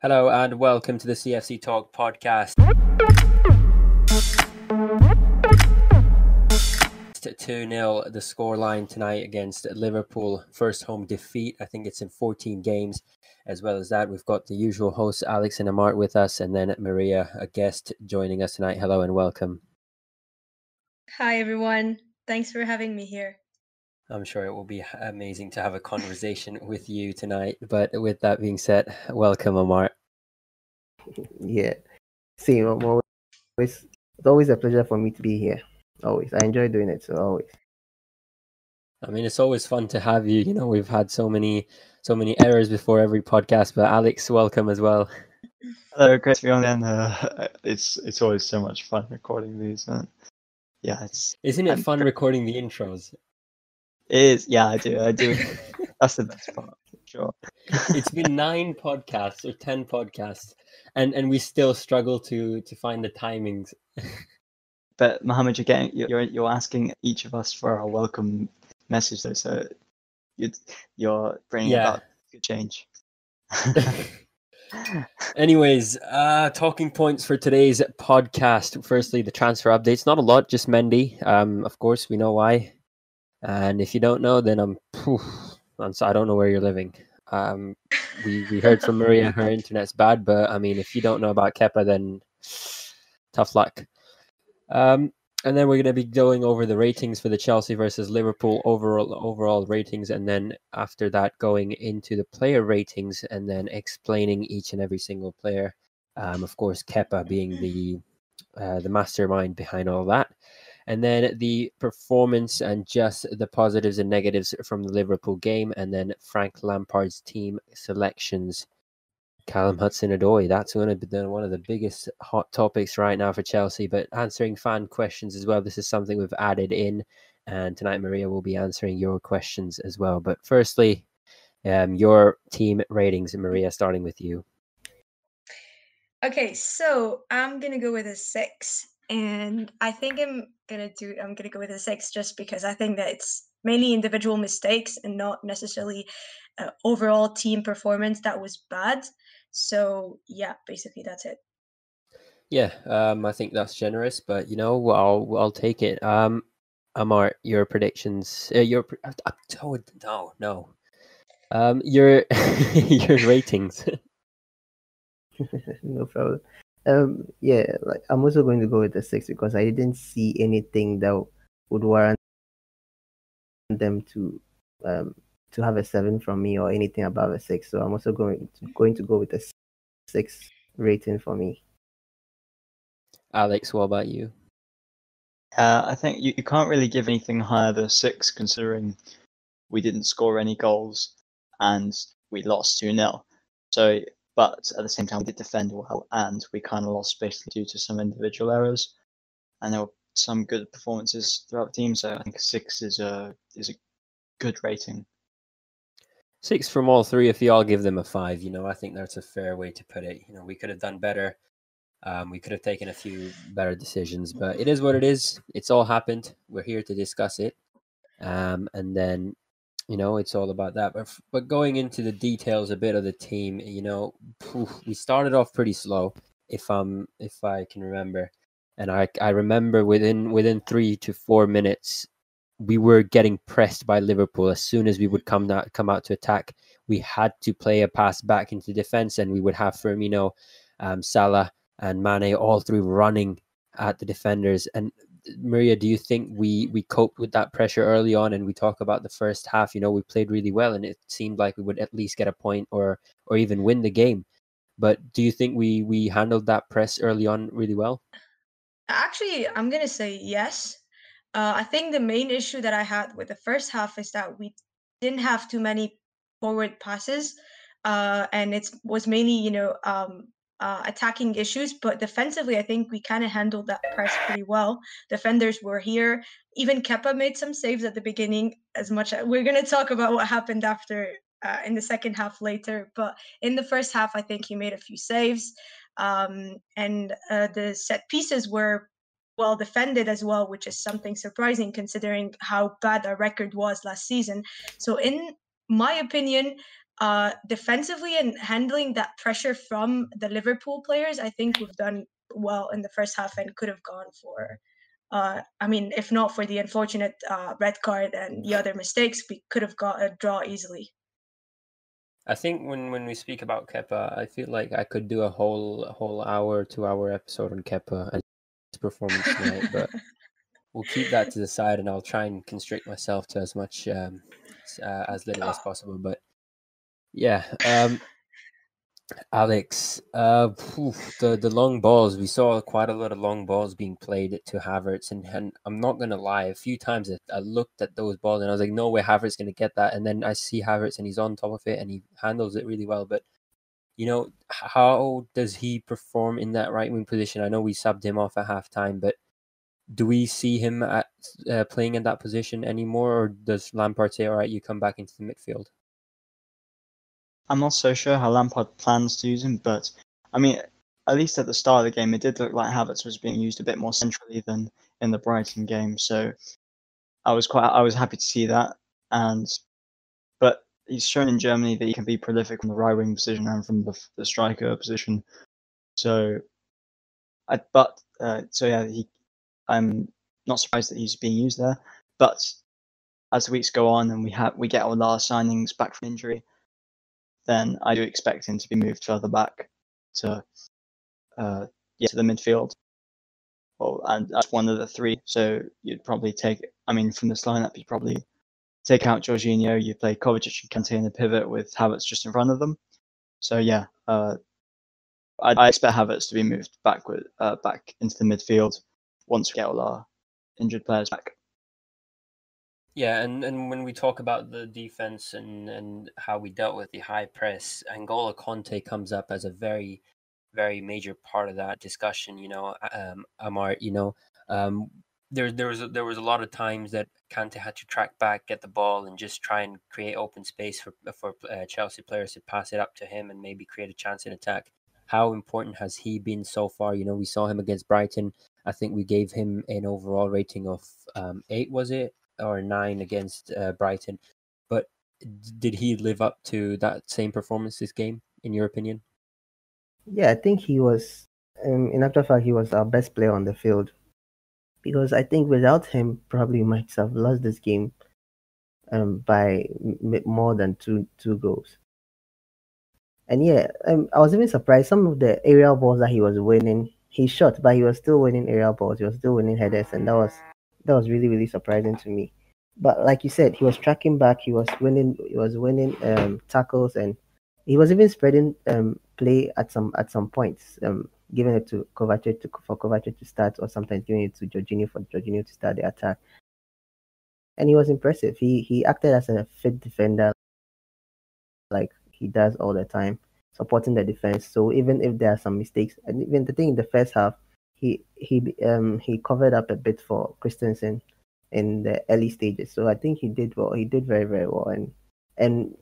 Hello and welcome to the CFC Talk podcast. 2-0 the scoreline tonight against Liverpool. First home defeat. I think it's in 14 games. As well as that, we've got the usual hosts, Alex and Amart, with us, and then Maria, a guest, joining us tonight. Hello and welcome. Hi, everyone. Thanks for having me here. I'm sure it will be amazing to have a conversation with you tonight. But with that being said, welcome, Amart. Yeah, same. It's always a pleasure for me to be here. Always, I enjoy doing it. So always. I mean, it's always fun to have you. You know, we've had so many errors before every podcast. But Alex, welcome as well. Hello, great to be on. And it's always so much fun recording these. Yeah, Isn't it fun recording the intros? It is. Yeah, I do. That's the best part, sure. It's been 9 podcasts or 10 podcasts, and we still struggle to find the timings. But Mohammad, you're asking each of us for our welcome message, though. So you're bringing about good change. Anyways, talking points for today's podcast. Firstly, the transfer updates. Not a lot, just Mendy. Of course, we know why. And if you don't know, then I don't know where you're living. We heard from Maria, her internet's bad, but I mean, if you don't know about Kepa, then tough luck. And then we're going to be going over the ratings for the Chelsea versus Liverpool overall ratings, and then after that going into the player ratings and then explaining each and every single player. Of course, Kepa being the mastermind behind all that. And then the performance and just the positives and negatives from the Liverpool game, and then Frank Lampard's team selections. Callum Hudson-Odoi, that's going to be one of the biggest hot topics right now for Chelsea, but answering fan questions as well. This is something we've added in, and tonight Maria will be answering your questions as well. But firstly, your team ratings, Maria, starting with you. Okay, so I'm going to go with a 6, and I think I'm going to go with a 6 just because I think that it's mainly individual mistakes and not necessarily overall team performance that was bad. So yeah, basically that's it. Yeah, I think that's generous, but you know, I'll take it. Amart, your predictions. Your your ratings. No problem. Yeah, like I'm also going to go with the 6 because I didn't see anything that would warrant them to have a 7 from me or anything above a 6. So I'm also going to go with a 6 rating for me. Alex, what about you? I think you can't really give anything higher than 6, considering we didn't score any goals and we lost 2-0. So, but at the same time, we did defend well, and we kind of lost basically due to some individual errors. And there were some good performances throughout the team. So I think 6 is a good rating. 6 from all three. If you all give them a 5, you know, I think that's a fair way to put it. You know, we could have done better. We could have taken a few better decisions, but it is what it is. It's all happened. We're here to discuss it. And then, you know, it's all about that. But going into the details a bit of the team, you know, we started off pretty slow, if I can remember. And I remember within 3 to 4 minutes, we were getting pressed by Liverpool. As soon as we would come out to attack, we had to play a pass back into defense, and we would have Firmino, Salah, and Mane all three running at the defenders. And Maria, do you think we coped with that pressure early on? And we talk about the first half, you know, we played really well, and it seemed like we would at least get a point or even win the game. But do you think we handled that press early on really well? Actually, I'm going to say yes. I think the main issue that I had with the first half is that we didn't have too many forward passes, and it was mainly, attacking issues. But defensively, I think we kind of handled that press pretty well. Defenders were here. Even Kepa made some saves at the beginning. As much as we're going to talk about what happened after in the second half later, but in the first half, I think he made a few saves, and the set pieces were well defended as well, which is something surprising considering how bad our record was last season. So in my opinion, defensively and handling that pressure from the Liverpool players, I think we've done well in the first half and could have gone for. I mean, if not for the unfortunate red card and the other mistakes, we could have got a draw easily. I think when we speak about Kepa, I feel like I could do a whole hour, 2 hour episode on Kepa and his performance tonight, but we'll keep that to the side, and I'll try and constrict myself to as much as little as possible. But yeah, Alex, the long balls, we saw quite a lot of long balls being played to Havertz, and I'm not gonna lie, a few times I looked at those balls and I was like, no way Havertz gonna get that, and then I see Havertz and he's on top of it and he handles it really well. But how does he perform in that right wing position? I know we subbed him off at halftime, but do we see him playing in that position anymore, or does Lampard say, all right, you come back into the midfield? I'm not so sure how Lampard plans to use him, but I mean, at least at the start of the game, it did look like Havertz was being used a bit more centrally than in the Brighton game. So I was happy to see that. But he's shown in Germany that he can be prolific from the right wing position and from the striker position. So, I'm not surprised that he's being used there. But as the weeks go on and we get our last signings back from injury, then I do expect him to be moved further back to the midfield. Well, and that's one of the three. So you'd probably from this lineup, you'd probably take out Jorginho. You play Kovacic and Kante in the pivot with Havertz just in front of them. So yeah, I expect Havertz to be moved back into the midfield once we get all our injured players back. Yeah, and when we talk about the defense and how we dealt with the high press, N'Golo Conte comes up as a very, very major part of that discussion. Amart, there was a lot of times that Kante had to track back, get the ball, and just try and create open space for Chelsea players to pass it up to him and maybe create a chance in attack. How important has he been so far? We saw him against Brighton. I think we gave him an overall rating of 8, was it? Or 9 against Brighton. But did he live up to that same performance this game, in your opinion? Yeah, I think he was, in actual fact, he was our best player on the field. Because I think without him, probably we might have lost this game by more than two goals. And yeah, I was even surprised. Some of the aerial balls that he was winning, he shot, but he was still winning aerial balls. He was still winning headers, and that was really, really surprising to me. But like you said, he was tracking back. He was winning. He was winning tackles, and he was even spreading play at some points. Giving it to Kovacic for Kovacic to start, or sometimes giving it to Jorginho for Jorginho to start the attack. And he was impressive. He acted as a fit defender, like he does all the time, supporting the defense. So even if there are some mistakes, and even the thing in the first half, he covered up a bit for Christensen in the early stages. So I think he did well. He did very, very well. And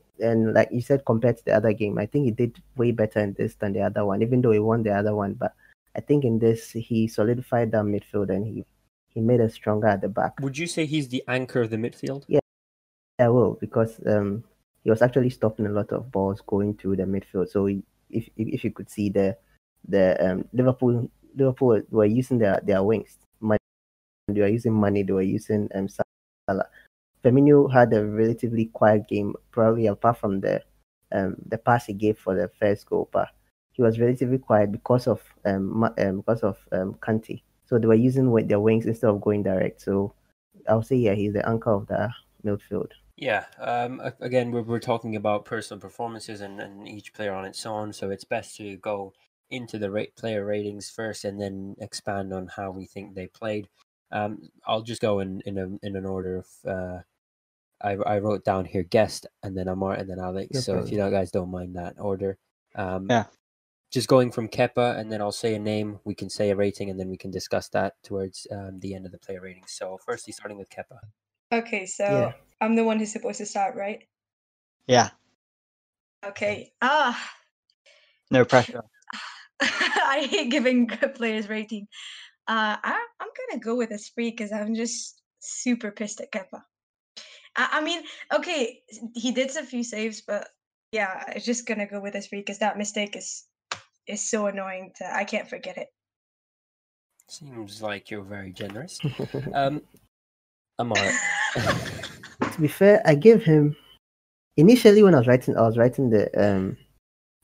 like you said, compared to the other game, I think he did way better in this than the other one, even though he won the other one. But I think in this, he solidified that midfield and he made us stronger at the back. Would you say he's the anchor of the midfield? Yeah, I will, because he was actually stopping a lot of balls going through the midfield. So if you could see the Liverpool were using their wings. They were using Money. They were using Salah. Firmino had a relatively quiet game, probably apart from the pass he gave for the first goal, but he was relatively quiet because of Kante. So they were using their wings instead of going direct. So I would say, yeah, he's the anchor of the midfield. Yeah. Again, we're talking about personal performances and each player on its own. So it's best to go into the player ratings first and then expand on how we think they played. I'll just go in an order of. I wrote down here guest and then Amart and then Alex. No so problem. if you guys don't mind that order. Yeah. Just going from Kepa, and then I'll say a name, we can say a rating, and then we can discuss that towards the end of the player ratings. So firstly, starting with Kepa. Okay, so Yeah. I'm the one who's supposed to start, right? Yeah. Okay. No pressure. I hate giving players rating. I'm gonna go with a spree because I'm just super pissed at Kepa. I mean, okay, he did a few saves, but yeah, I'm just gonna go with this for you because that mistake is so annoying. I can't forget it. Seems like you're very generous. Amart. To be fair, I gave him initially when I was writing the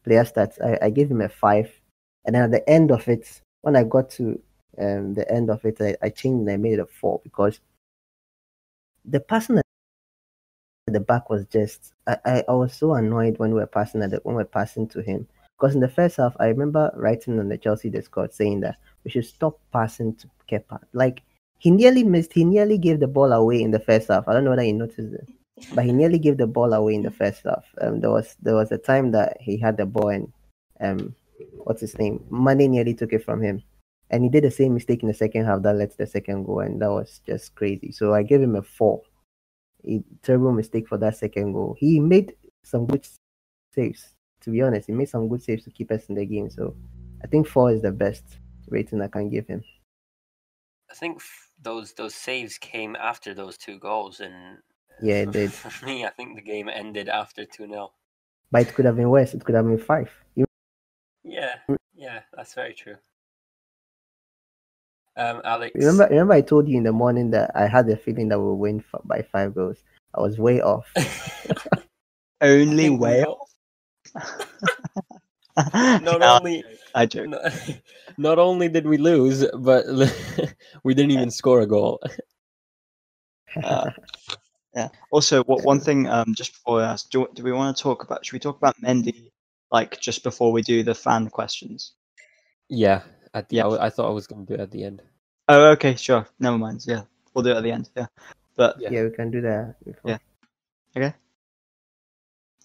player stats. I gave him a 5, and then at the end of it, when I got to the end of it, I changed and I made it a 4 because the passing at the back was just I was so annoyed when we were passing when we were passing to him, because in the first half I remember writing on the Chelsea Discord saying that we should stop passing to Kepa. Like he nearly gave the ball away in the first half. I don't know whether you noticed it, but he nearly gave the ball away in the first half. There was a time that he had the ball and what's his name? Mane nearly took it from him. And he did the same mistake in the second half that led to the second goal, and that was just crazy. So I gave him a 4. A terrible mistake for that second goal. He made some good saves, to be honest. He made some good saves to keep us in the game. So I think 4 is the best rating I can give him. I think those saves came after those 2 goals, and yeah, it did. For me, I think the game ended after 2-0. But it could have been worse. It could have been 5. Yeah, that's very true. Alex. Remember I told you in the morning that I had a feeling that we'll win by 5 goals. I was way off. Only way off. I joke. Not only did we lose, but we didn't even score a goal. Yeah. Also, one thing, just before I ask, do we want to talk about? Should we talk about Mendy, like just before we do the fan questions? Yeah. I thought I was going to do it at the end. Oh, okay, sure. Never mind. Yeah, we'll do it at the end. Yeah, but yeah, we can do that before. Yeah. Okay.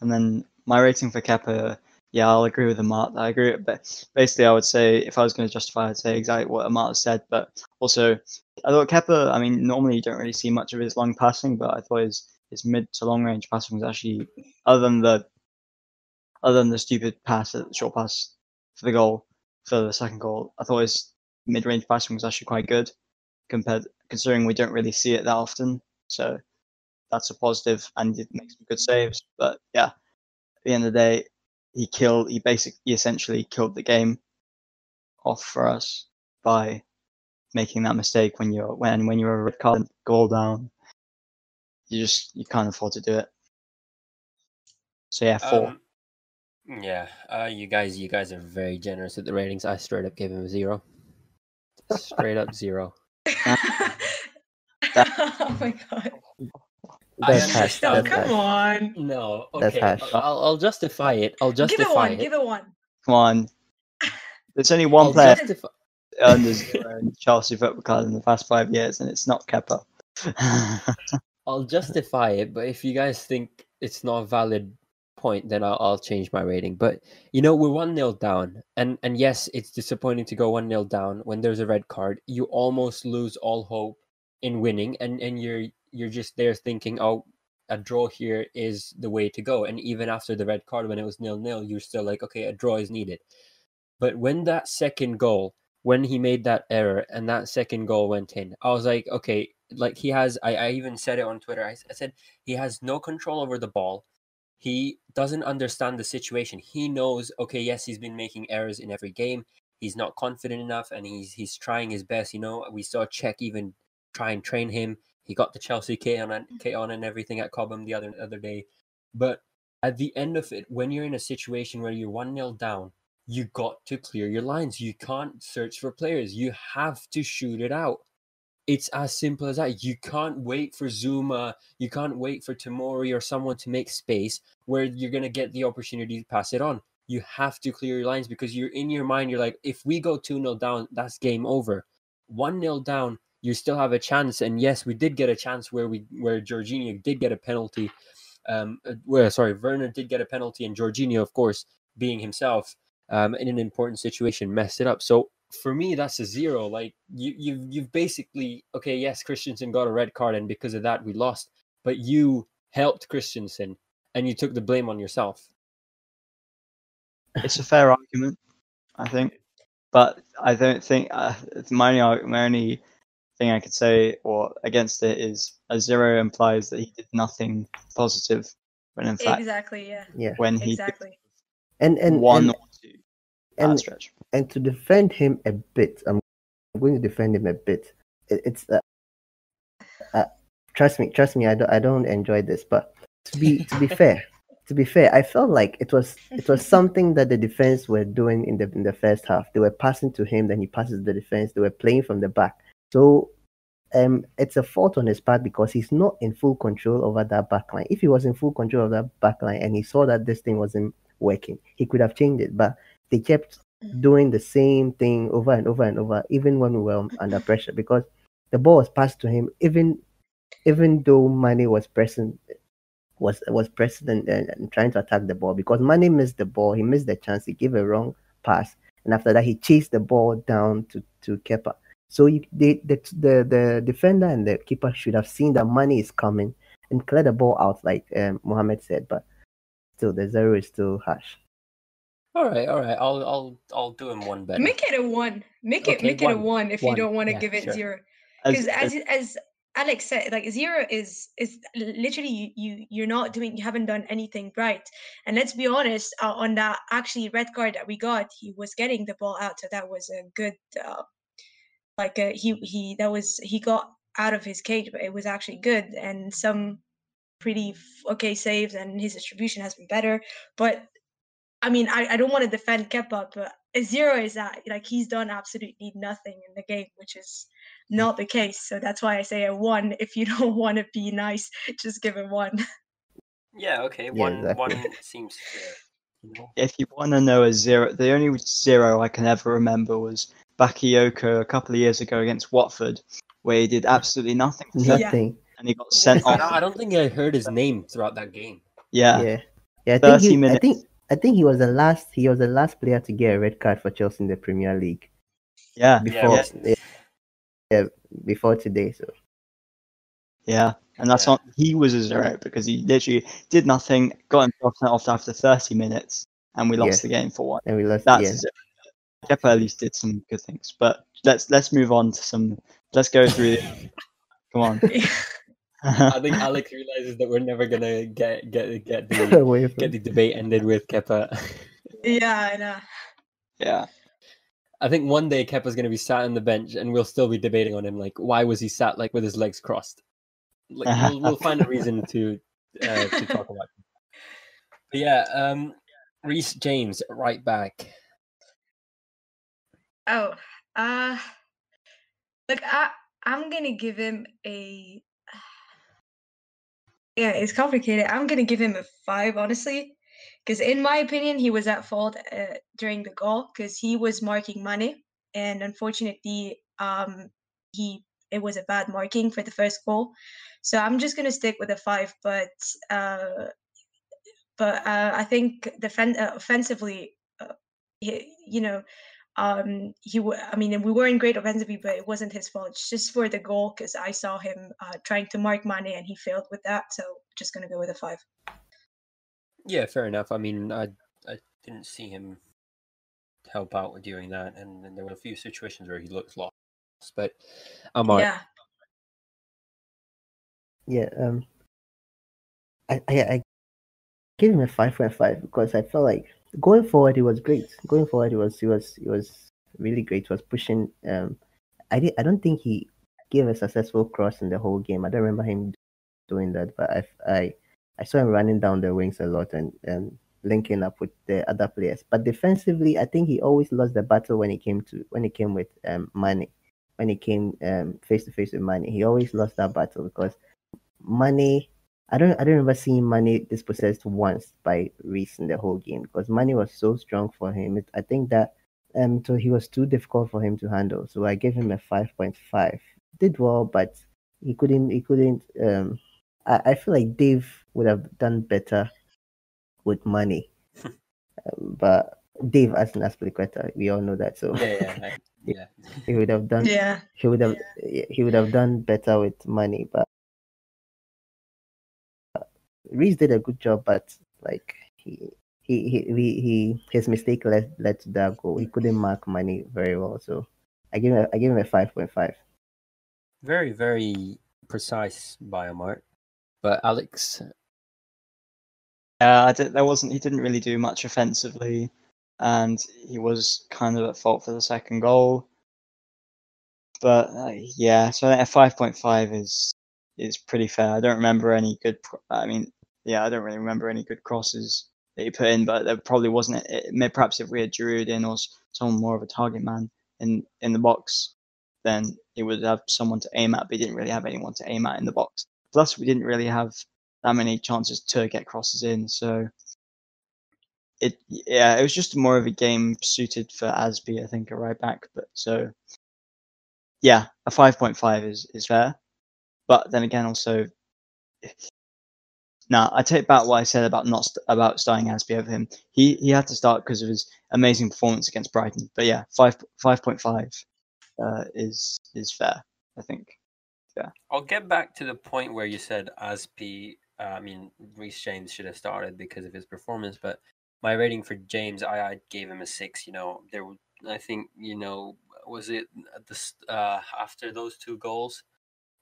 And then my rating for Kepa, yeah, I'll agree with Amart. I agree, but basically, I would say if I was going to justify, I'd say exactly what Amart said. But also, I thought Kepa. I mean, normally you don't really see much of his long passing, but I thought his mid to long range passing was actually, other than the stupid short pass for the goal, for the second goal, I thought his mid range passing was actually quite good, considering we don't really see it that often. So that's a positive, and it makes some good saves. But yeah, at the end of the day, he essentially killed the game off for us by making that mistake when you're a red card goal down. You can't afford to do it. So yeah, 4. Yeah, you guys are very generous with the ratings. I straight up gave him a 0. Straight up 0. Oh my god. That's harsh. No, That's come harsh. on. No, That's okay. harsh. I'll justify it. Give it 1. Give it 1. Come on. There's only one I'll player justify. earned a 0 in Chelsea football card in the past 5 years, and it's not Kepa. I'll justify it, but if you guys think it's not a valid point, then I'll change my rating. But we're 1-0 down, and yes, it's disappointing to go 1-0 down when there's a red card. You almost lose all hope in winning, and you're just there thinking, oh, a draw here is the way to go. And even after the red card, when it was 0-0, you're still like, okay, a draw is needed. But when that second goal, when he made that error and that second goal went in, I was like, okay, like he has, I even said it on Twitter. I said he has no control over the ball. He doesn't understand the situation. He knows, okay, yes, he's been making errors in every game. He's not confident enough, and he's trying his best. We saw Czech even try and train him. He got the Chelsea kit on and everything at Cobham the other day. But at the end of it, when you're in a situation where you're 1-0 down, you got to clear your lines. You can't search for players. You have to shoot it out. It's as simple as that. You can't wait for Zuma. You can't wait for Tomori or someone to make space where you're going to get the opportunity to pass it on. You have to clear your lines, because you're in your mind, you're like, if we go 2-0 down, that's game over. 1-0 down, you still have a chance. And yes, we did get a chance where Jorginho did get a penalty. Werner did get a penalty, and Jorginho, of course, being himself, in an important situation, messed it up. So for me, that's a 0. Like you've basically, okay, yes, Christensen got a red card, and because of that we lost, but you helped Christensen and you took the blame on yourself. It's a fair argument, I think, but I don't think my only thing I could say or against it is a 0 implies that he did nothing positive when in fact Exactly. Yeah. when he Exactly. And one or two and stretch. and to defend him a bit, I'm going to defend him a bit. It's trust me, I don't enjoy this, but to be fair, I felt like it was something that the defense were doing in the first half. They were passing to him, then he passes the defense. They were playing from the back, so it's a fault on his part because he's not in full control over that back line. If he was in full control of that back line and he saw that this thing wasn't working, he could have changed it. But they kept doing the same thing over and over and over, even when we were under pressure, because the ball was passed to him, even though Mane was pressing and trying to attack the ball, because Mane missed the ball, he missed the chance, he gave a wrong pass, and after that he chased the ball down to Kepa. So the defender and the keeper should have seen that Mane is coming and clear the ball out, like Mohammad said. But still, the 0 is still harsh. All right. I'll do him one better. Make it a 1. Make Okay, it a 1 if you 1. don't want to Yeah, give it sure. 0. As- Because as Alex said, like 0 is literally you haven't done anything right. And let's be honest, on that actually red card that we got, he was getting the ball out, so that was a good he got out of his cage, but it was actually good, and some pretty okay saves, and his distribution has been better. But I mean, I don't want to defend Kepa, but a 0 is that like he's done absolutely nothing in the game, which is not the case. So that's why I say a 1. If you don't want to be nice, just give him 1. Yeah. Okay. Yeah, One exactly. seems fair. You know? If you want to know a 0, the only 0 I can ever remember was Bakayoko a couple of years ago against Watford, where he did absolutely nothing for 30 Nothing. and he got sent off. I don't think I heard his name throughout that game. Yeah, Yeah. I 30 think minutes. I think he was the last player to get a red card for Chelsea in the Premier League Yeah, before before today. So yeah. And that's not, he was a 0 because he literally did nothing, got himself sent off after 30 minutes, and we lost the game for 1. and we lost. That's a 0. Kepa at least did some good things. But let's move on to some. Let's go through. Come on. I think Alex realizes that we're never gonna get Away from- the debate ended with Kepa. Yeah, I know. Yeah. I think one day Kepa's gonna be sat on the bench and we'll still be debating on him. Like, why was he sat like with his legs crossed? Like, we'll find a reason to talk about him. But yeah, Reece James, right back. Oh, look, I'm gonna give him a. Yeah, it's complicated. I'm gonna give him a 5, honestly, because in my opinion, he was at fault during the goal because he was marking Mane, and unfortunately, it was a bad marking for the first goal. So I'm just gonna stick with a 5, but I think offensively, you know, I mean, we weren't great offensively, but it wasn't his fault. It's just for the goal because I saw him trying to mark Mane and he failed with that. So just gonna go with a 5. Yeah, fair enough. I mean, I didn't see him help out during that, and there were a few situations where he looked lost. But Amart. Yeah. I gave him a 5.5 because I felt like going forward he was great. Going forward he was really great. He was pushing. I don't think he gave a successful cross in the whole game. I don't remember him doing that, but I saw him running down the wings a lot and linking up with the other players. But defensively, I think he always lost the battle when he came with Mane. When he came face to face with Mane, he always lost that battle because Mane. I don't remember seeing Mane dispossessed once by Reece in the whole game because Mane was so strong for him. I think that so he was too difficult for him to handle. So I gave him a 5.5. Did well, but he couldn't I feel like Dave would have done better with Mane. But Dave as an Aspilicueta, we all know that. So Yeah. he would have done he would have done better with Mane, but Reece did a good job, but like his mistake led to that goal. He couldn't mark Mane very well, so I give him a 5.5. Very, very precise by Amart. But Alex, He didn't really do much offensively, and he was kind of at fault for the second goal. But yeah, so I think a 5.5 is pretty fair. I don't remember any good. I don't really remember any good crosses that he put in, but there probably wasn't. Perhaps if we had Giroud in or someone more of a target man in the box, then he would have someone to aim at. But he didn't really have anyone to aim at in the box. Plus, we didn't really have that many chances to get crosses in. So it was just more of a game suited for Asby, I think, a right back. But so yeah, a 5.5 is fair. But then again, also, now I take back what I said about about starting Asby over him. He had to start because of his amazing performance against Brighton. But yeah, 5.5 is fair, I think. Yeah. I'll get back to the point where you said Aspi. Reece James should have started because of his performance, but my rating for James, I gave him a 6. I think was it after those 2 goals,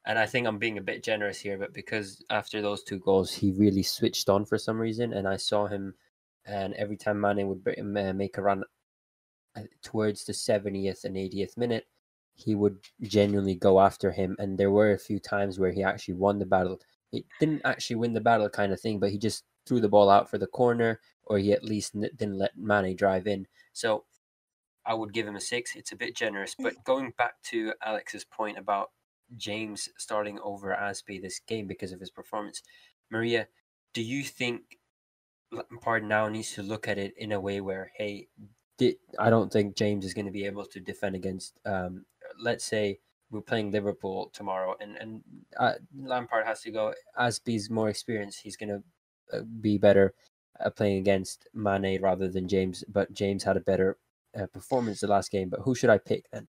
and I think I'm being a bit generous here, but because after those 2 goals, he really switched on for some reason, and I saw him, and every time Mane would make a run towards the 70th and 80th minute, he would genuinely go after him. And there were a few times where he actually won the battle. He didn't actually win the battle kind of thing, but he just threw the ball out for the corner, or he at least didn't let Mane drive in. So I would give him a 6. It's a bit generous. But going back to Alex's point about James starting over Aspi this game because of his performance, Maria, do you think Lampard now needs to look at it in a way where, hey, I don't think James is going to be able to defend against, let's say we're playing Liverpool tomorrow, and Lampard has to go, Asby's more experienced, he's going to be better playing against Mane rather than James, but James had a better performance the last game. But who should I pick then?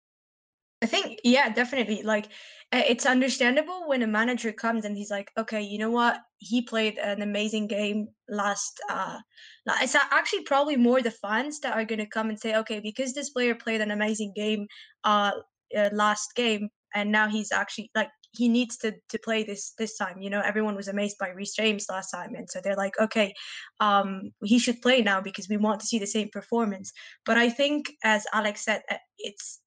I think, yeah, definitely. Like, it's understandable when a manager comes and he's like, okay, you know what? He played an amazing game last. It's actually probably more the fans that are going to come and say, okay, because this player played an amazing game last game, and now he's actually like, he needs to play this time. Everyone was amazed by Reece James last time, and so they're like, okay, he should play now because we want to see the same performance. But I think, as Alex said, it's.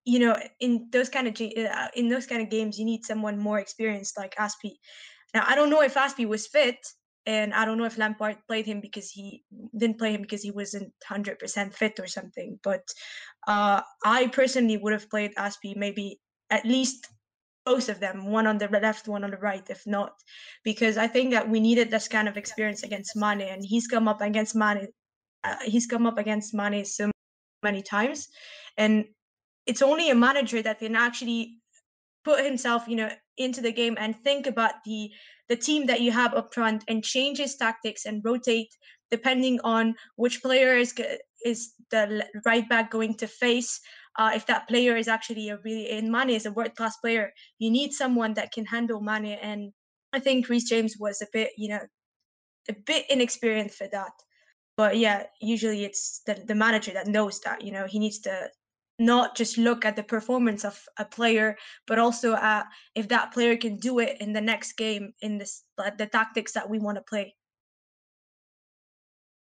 In those kind of games, you need someone more experienced like Aspi. Now, I don't know if Aspi was fit, and I don't know if Lampard played him because he didn't play him because he wasn't 100% fit or something. But I personally would have played Aspi, maybe at least both of them, one on the left, one on the right, if not, because I think that we needed this kind of experience against Mane, and he's come up against Mane. He's come up against Mane so many times, and it's only a manager that can actually put himself, into the game and think about the team that you have up front and change his tactics and rotate depending on which player is the right back going to face. If that player is actually Mane is a world class player, you need someone that can handle Mane, and I think Reece James was a bit inexperienced for that. But yeah, usually it's the manager that knows that, he needs to not just look at the performance of a player, but also at if that player can do it in the next game in the tactics that we want to play.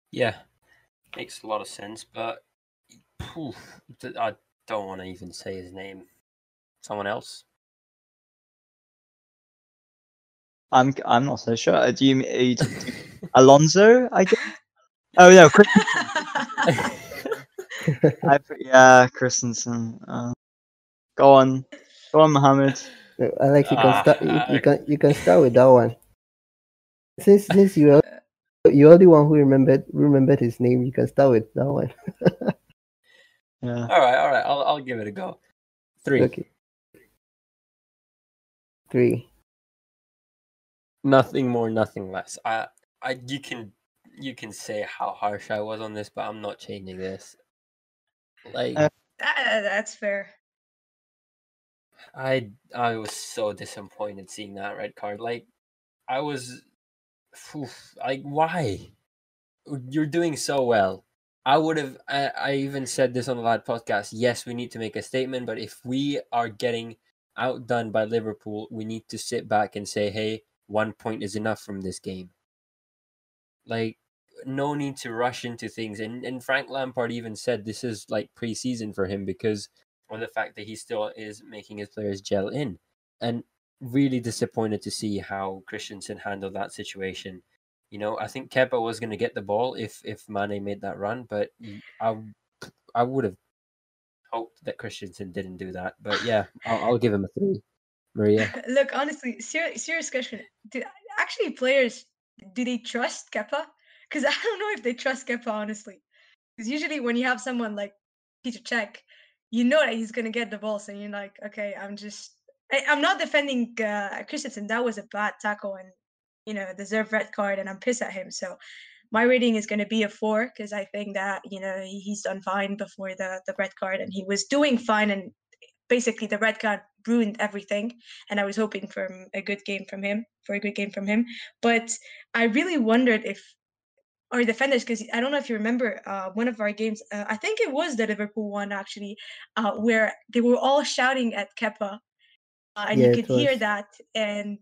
Yeah, makes a lot of sense, but I don't want to even say his name. Someone else? I'm not so sure. Do you Alonso? I guess. Oh no, Christensen. Go on, Mohammed. Alex, you can start. You can start with that one. Since you're the one who remembered his name, you can start with that one. Yeah. All right. I'll give it a go. 3. Okay. 3. Nothing more, nothing less. You can say how harsh I was on this, but I'm not changing this. Like That's fair. I was so disappointed seeing that red card. Like I was, like why? You're doing so well. I would have. I even said this on the last podcast. Yes, we need to make a statement, but if we are getting outdone by Liverpool, we need to sit back and say, "Hey, 1 point is enough from this game." Like, no need to rush into things. And Frank Lampard even said this is like pre-season for him because of the fact that he still is making his players gel in. And really disappointed to see how Christensen handled that situation. You know, I think Kepa was going to get the ball if Mane made that run, but I would have hoped that Christensen didn't do that. But yeah, I'll give him a 3. Maria? Look, honestly, serious question. Actually players, do they trust Kepa? Because I don't know if they trust Kepa, honestly. Because usually when you have someone like Peter Cech, you know that he's gonna get the ball, so you're like, okay, I'm not defending Christensen. That was a bad tackle and a deserved red card, and I'm pissed at him. So my rating is gonna be a 4 because I think that he's done fine before the red card, and he was doing fine, and basically the red card ruined everything, and I was hoping for a good game from him, but I really wondered if our defenders, because I don't know if you remember one of our games, I think it was the Liverpool one actually, where they were all shouting at Kepa, and Yeah, you it could hear was. that, and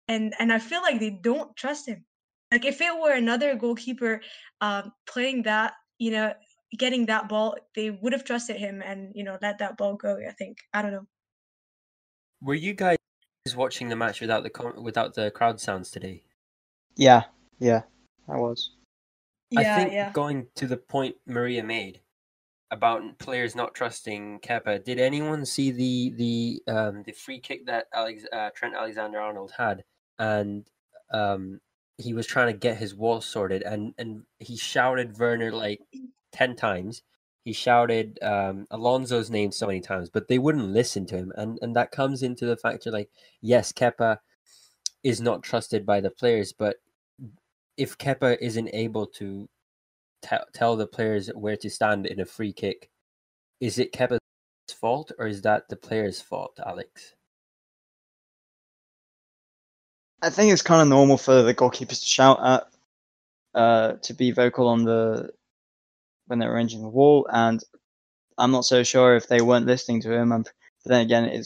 I feel like they don't trust him. Like if it were another goalkeeper playing that, getting that ball, they would have trusted him and let that ball go. I think, I don't know. Were you guys watching the match without the crowd sounds today? Yeah, I was. I Yeah, think yeah. going to the point Maria made about players not trusting Kepa, did anyone see the free kick that Trent Alexander-Arnold had, and he was trying to get his wall sorted, and he shouted Werner like 10 times. He shouted Alonso's name so many times, but they wouldn't listen to him, and that comes into the factor like, yes, Kepa is not trusted by the players, but if Kepa isn't able to tell the players where to stand in a free kick, is it Kepa's fault or is that the player's fault, Alex? I think it's kind of normal for the goalkeepers to shout at, to be vocal on when they're arranging the wall, and I'm not so sure if they weren't listening to him. But then again,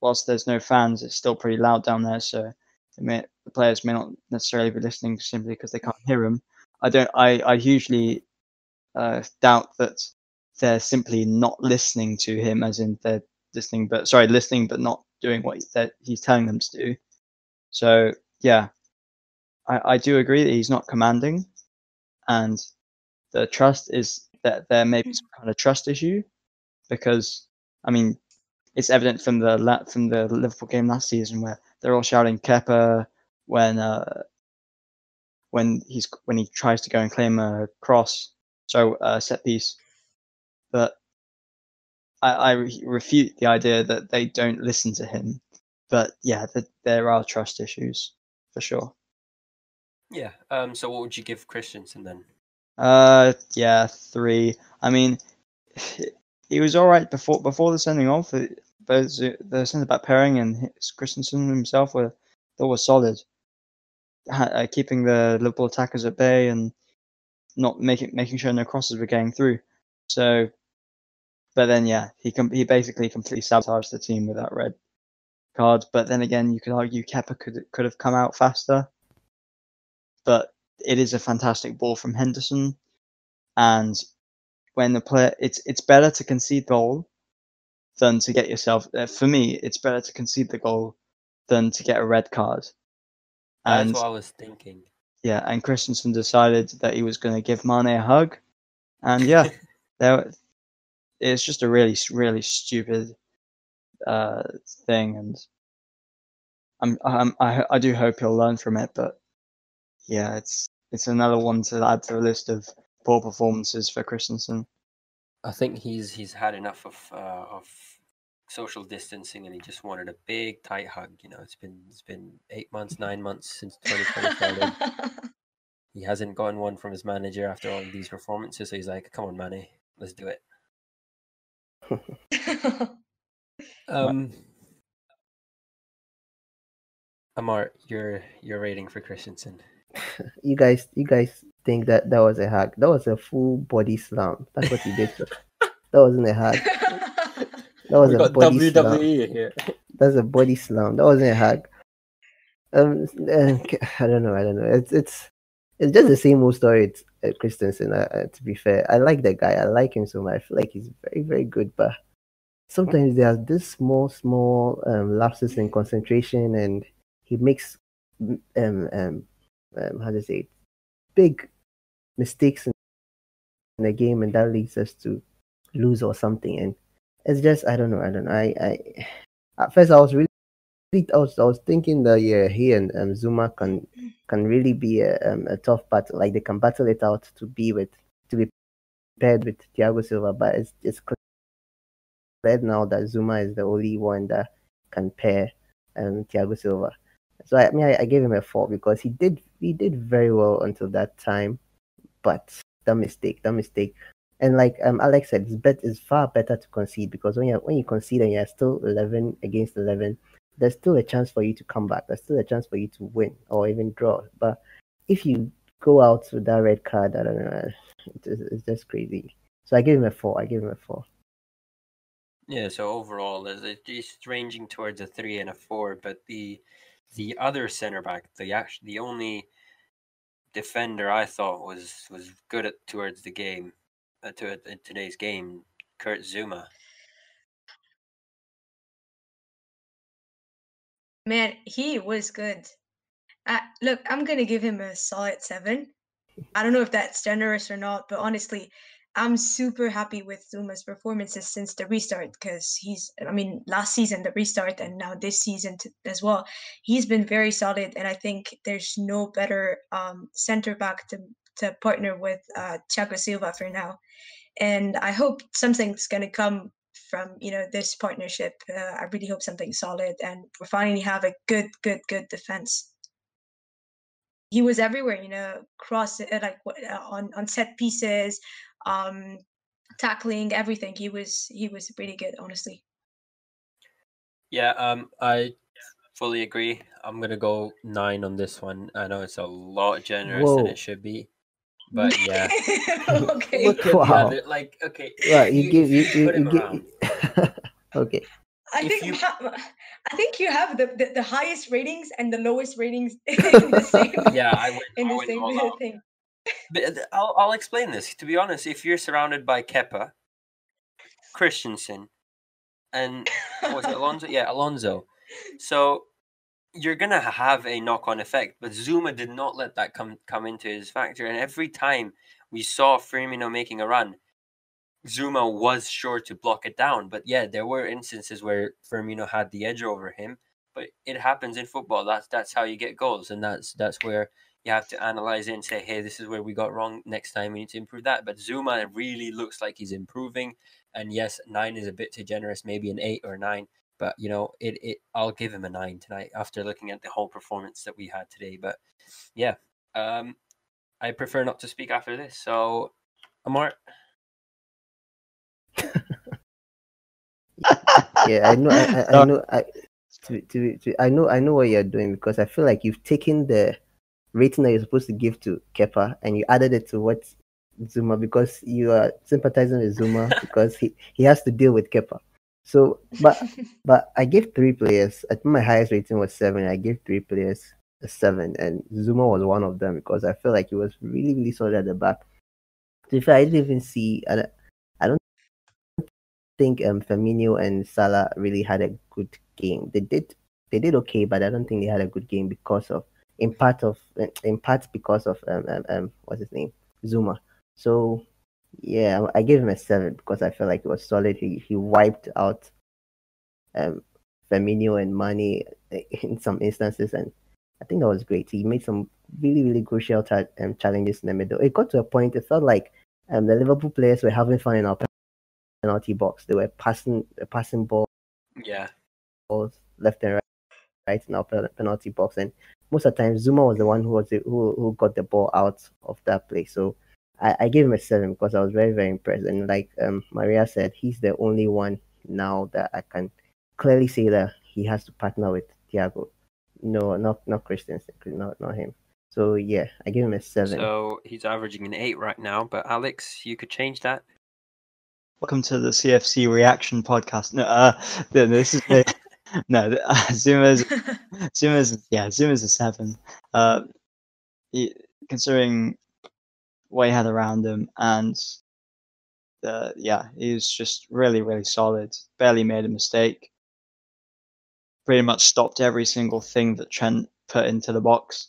whilst there's no fans, it's still pretty loud down there, so the players may not necessarily be listening simply because they can't hear him. I hugely doubt that they're simply not listening to him, as in they're listening but not doing what he's telling them to do. So yeah, I do agree that he's not commanding, and the trust is that there may be some kind of trust issue, because I mean it's evident from the Liverpool game last season where they're all shouting Kepa when he tries to go and claim a set piece. But I refute the idea that they don't listen to him. But yeah, there are trust issues for sure. Yeah. So what would you give Christensen then? Yeah, 3. I mean, he was all right before the sending off. Both the centre back pairing and Christensen himself were solid, keeping the Liverpool attackers at bay and not making sure no crosses were getting through. So, but then yeah, he basically completely sabotaged the team with that red card. But then again, you could argue Kepa could have come out faster. But it is a fantastic ball from Henderson, and when the player, it's better to concede goal than to get yourself. For me, it's better to concede the goal than to get a red card. That's And what I was thinking. yeah, and Christensen decided that he was going to give Mane a hug, and yeah, it's just a really, really stupid thing, and I do hope he'll learn from it. But yeah, it's another one to add to the list of poor performances for Christensen. I think he's had enough of social distancing, and he just wanted a big tight hug. You know, it's been 8 months, 9 months since 2020 started. He hasn't gotten one from his manager after all of these performances, so he's like, "Come on, Manny, let's do it." Amart, your rating for Christensen? You guys think that was a hug? That was a full body slam. That's what he did. That wasn't a hug. That was a body slam. here. That's a body slam. That wasn't a hug. I don't know. it's just the same old story. It's Christensen. To be fair, I like that guy. I like him so much. I feel like he's very, very good. But sometimes there are this small lapses in concentration, and he makes how to say it, big mistakes in the game, and that leads us to lose or something. And it's just I don't know. I at first I was I was thinking that yeah, he and Zuma can really be a tough battle. Like they can battle it out to be paired with Thiago Silva, but it's clear now that Zuma is the only one that can pair Thiago Silva. So I gave him a 4 because he did very well until that time, but that mistake, and like Alex said, it's far better to concede because when you concede and you're still 11 against 11, there's still a chance for you to come back. There's still a chance for you to win or even draw. But if you go out with that red card, I don't know, it's just crazy. So I give him a 4. Yeah, so overall, it's ranging towards a 3 and a 4, but the other center back, the only defender I thought was good towards the game, in today's game, Kurt Zouma. Man, he was good. Look, I'm gonna give him a solid 7. I don't know if that's generous or not, but honestly, I'm super happy with Zuma's performances since the restart because last season, the restart, and now this season as well. He's been very solid, and I think there's no better center back to partner with Thiago Silva for now. And I hope something's going to come from this partnership. I really hope something solid, and we finally have a good defense. He was everywhere, cross on set pieces, tackling everything. He was really good, honestly. Yeah, I fully agree. I'm gonna go 9 on this one. I know it's a lot generous than it should be, but yeah. Okay. Look at the other, like, okay. Well, you put him give around. okay. I think you have the highest ratings and the lowest ratings in the same. Yeah, I went all out. Thing. But I'll explain this. To be honest, if you're surrounded by Kepa, Christensen, and was it Alonso? Yeah, Alonso. So you're gonna have a knock-on effect. But Zuma did not let that come into his factor. And every time we saw Firmino making a run, Zuma was sure to block it down. But yeah, there were instances where Firmino had the edge over him. But it happens in football. That's how you get goals, and that's where you have to analyze it and say, hey, this is where we got wrong. Next time we need to improve that. But Zuma really looks like he's improving. And yes, 9 is a bit too generous, maybe an 8 or 9. But I'll give him a 9 tonight after looking at the whole performance that we had today. But yeah, I prefer not to speak after this. So, Amart. Yeah, I know. I know what you're doing because I feel like you've taken the rating that you're supposed to give to Kepa and you added it to what Zuma because you are sympathizing with Zuma because he has to deal with Kepa. So, but I gave 3 players. I think my highest rating was 7. I gave 3 players a 7, and Zuma was one of them because I feel like he was really, really solid at the back. To be fair, I didn't even see. I don't think Firmino and Salah really had a good game. They did okay, but I don't think they had a good game because of in part because of what's his name, Zuma. So yeah, I gave him a 7 because I felt like it was solid. He wiped out Firmino and Mane in some instances, and I think that was great. He made some really, really crucial challenges in the middle. It got to a point, it felt like the Liverpool players were having fun in our penalty box. They were passing balls left and right in our penalty box, and most of the time Zuma was the one who got the ball out of that play. So I gave him a 7 because I was very, very impressed. And like Maria said, he's the only one now that I can clearly say that he has to partner with Thiago. No, not Christensen, not him. So yeah, I give him a 7. So he's averaging an 8 right now. But Alex, you could change that. Welcome to the CFC Reaction Podcast. No, this is the Zuma's a 7. considering what he had around him, and he was just really, really solid. Barely made a mistake. Pretty much stopped every single thing that Trent put into the box.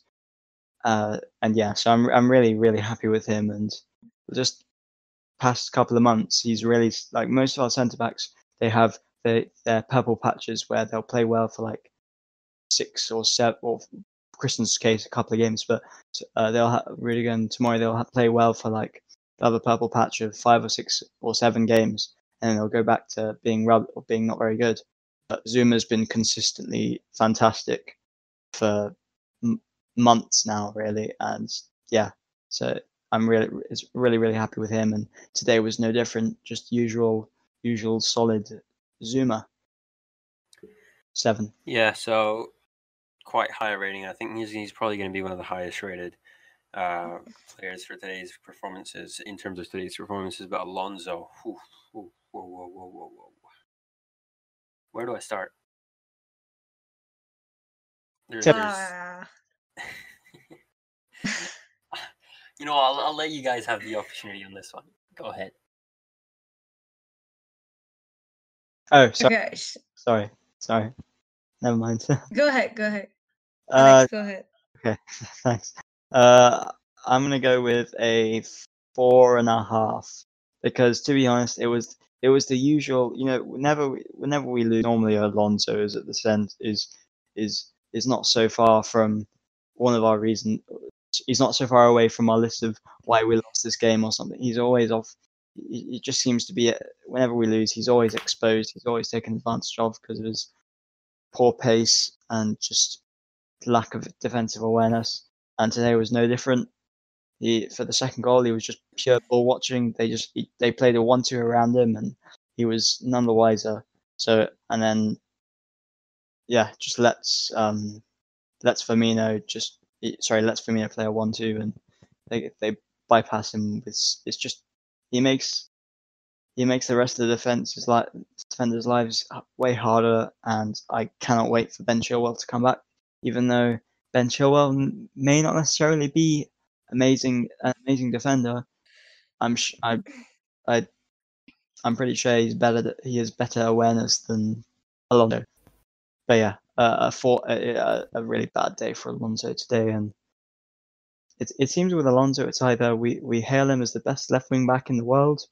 And yeah, so I'm really, really happy with him. And just past couple of months, he's really, like most of our centre backs, they have their purple patches where they'll play well for like 6 or 7, or Kristen's case, a couple of games, but they'll really going tomorrow. They'll play well for like the other purple patch of 5 or 6 or 7 games, and then they'll go back to being being not very good. But Zuma's been consistently fantastic for months now, really, and yeah, so I'm really happy with him. And today was no different. Just usual solid Zuma. 7. Yeah, so quite high rating. I think he's probably going to be one of the highest rated players for today's performances in terms of today's performances. But Alonso, whoa. Where do I start? There's you know, I'll let you guys have the opportunity on this one. Go ahead. Oh, sorry. Okay. Sorry. Never mind. Go ahead. Alex, go ahead. Okay, thanks. I'm gonna go with a 4.5 because, to be honest, it was the usual. You know, whenever we lose, normally Alonso is at the center, is not so far from one of our reasons. He's not so far away from our list of why we lost this game or something. He's always off. He just seems to be, whenever we lose, he's always exposed. He's always taken advantage of because of his poor pace and just lack of defensive awareness. And today was no different. For the second goal, he was just pure ball watching. They played a 1-2 around him, and he was none the wiser. So, and then just lets Firmino play a 1-2, and they bypass him. It's just he makes the rest of the defenders' lives way harder, and I cannot wait for Ben Chilwell to come back. Even though Ben Chilwell may not necessarily be an amazing defender, I'm pretty sure he has better awareness than Alonso. But yeah, a really bad day for Alonso today, and it seems with Alonso it's either we hail him as the best left wing back in the world,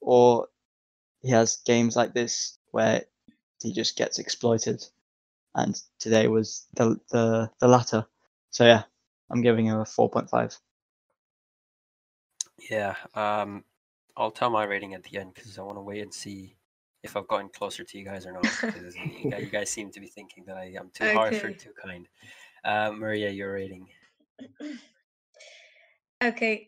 or he has games like this where he just gets exploited, and today was the latter. So yeah, I'm giving him a 4.5. Yeah, I'll tell my rating at the end because I want to wait and see if I've gotten closer to you guys or not. Because you guys seem to be thinking that I am too harsh or too kind. Maria, your rating. Okay,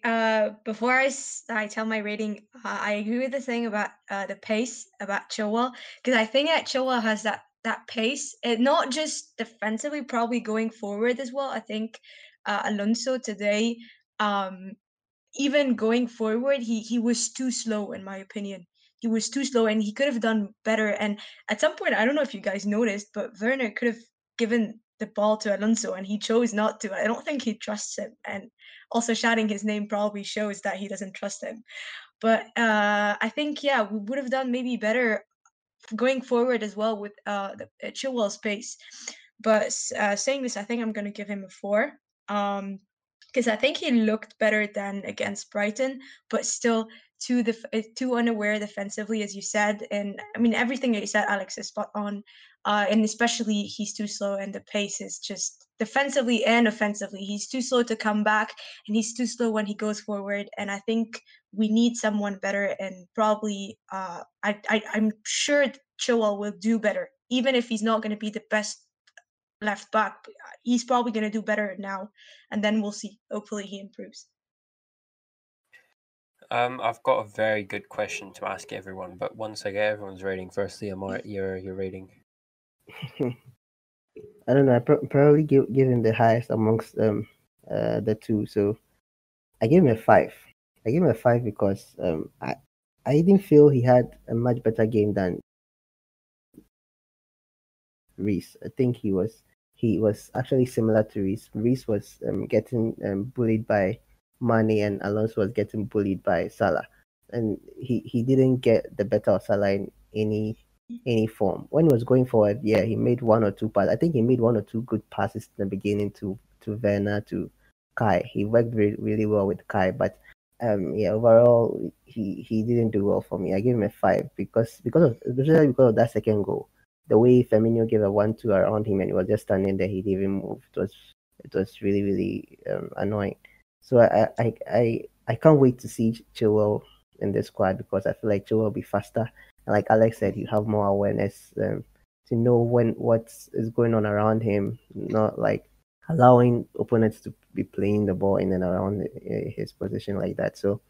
before I tell my rating, I agree with the thing about the pace about Chilwell, because I think that Chilwell has that pace, not just defensively, probably going forward as well. I think Alonso today, even going forward, he was too slow in my opinion. He was too slow, and he could have done better. And at some point, I don't know if you guys noticed, but Werner could have given the ball to Alonso, and he chose not to. I don't think he trusts him, and also shouting his name probably shows that he doesn't trust him. But I think we would have done maybe better going forward as well with Chilwell's pace. But saying this, I think I'm gonna give him a 4. Because I think he looked better than against Brighton, but still too unaware defensively, as you said. And I mean, everything that you said, Alex, is spot on. And especially he's too slow, and the pace is just defensively and offensively. He's too slow to come back, and he's too slow when he goes forward. And I think we need someone better, and probably I'm sure Chilwell will do better, even if he's not going to be the best left back. He's probably going to do better now, and then we'll see. Hopefully he improves. I've got a very good question to ask everyone, but once I get everyone's rating, firstly, Amart, your rating. I don't know. I probably give him the highest amongst the two. So I gave him a 5. I gave him a 5 because I didn't feel he had a much better game than Reece. I think he he was actually similar to Reece. Reece was getting bullied by Mane, and Alonso was getting bullied by Salah, and he didn't get the better of Salah in any form. When he was going forward, yeah, he made one or two passes. I think he made one or two good passes in the beginning to Werner, to Kai. He worked really well with Kai, but yeah, overall he didn't do well for me. I gave him a 5 especially because of that second goal. The way Firmino gave a 1-2 around him and he was just standing there, he didn't move. It was really annoying. So I can't wait to see Chilwell in the squad, because I feel like Chilwell will be faster. And like Alex said, you have more awareness to know what is going on around him, not like allowing opponents to be playing the ball in and around his position like that. So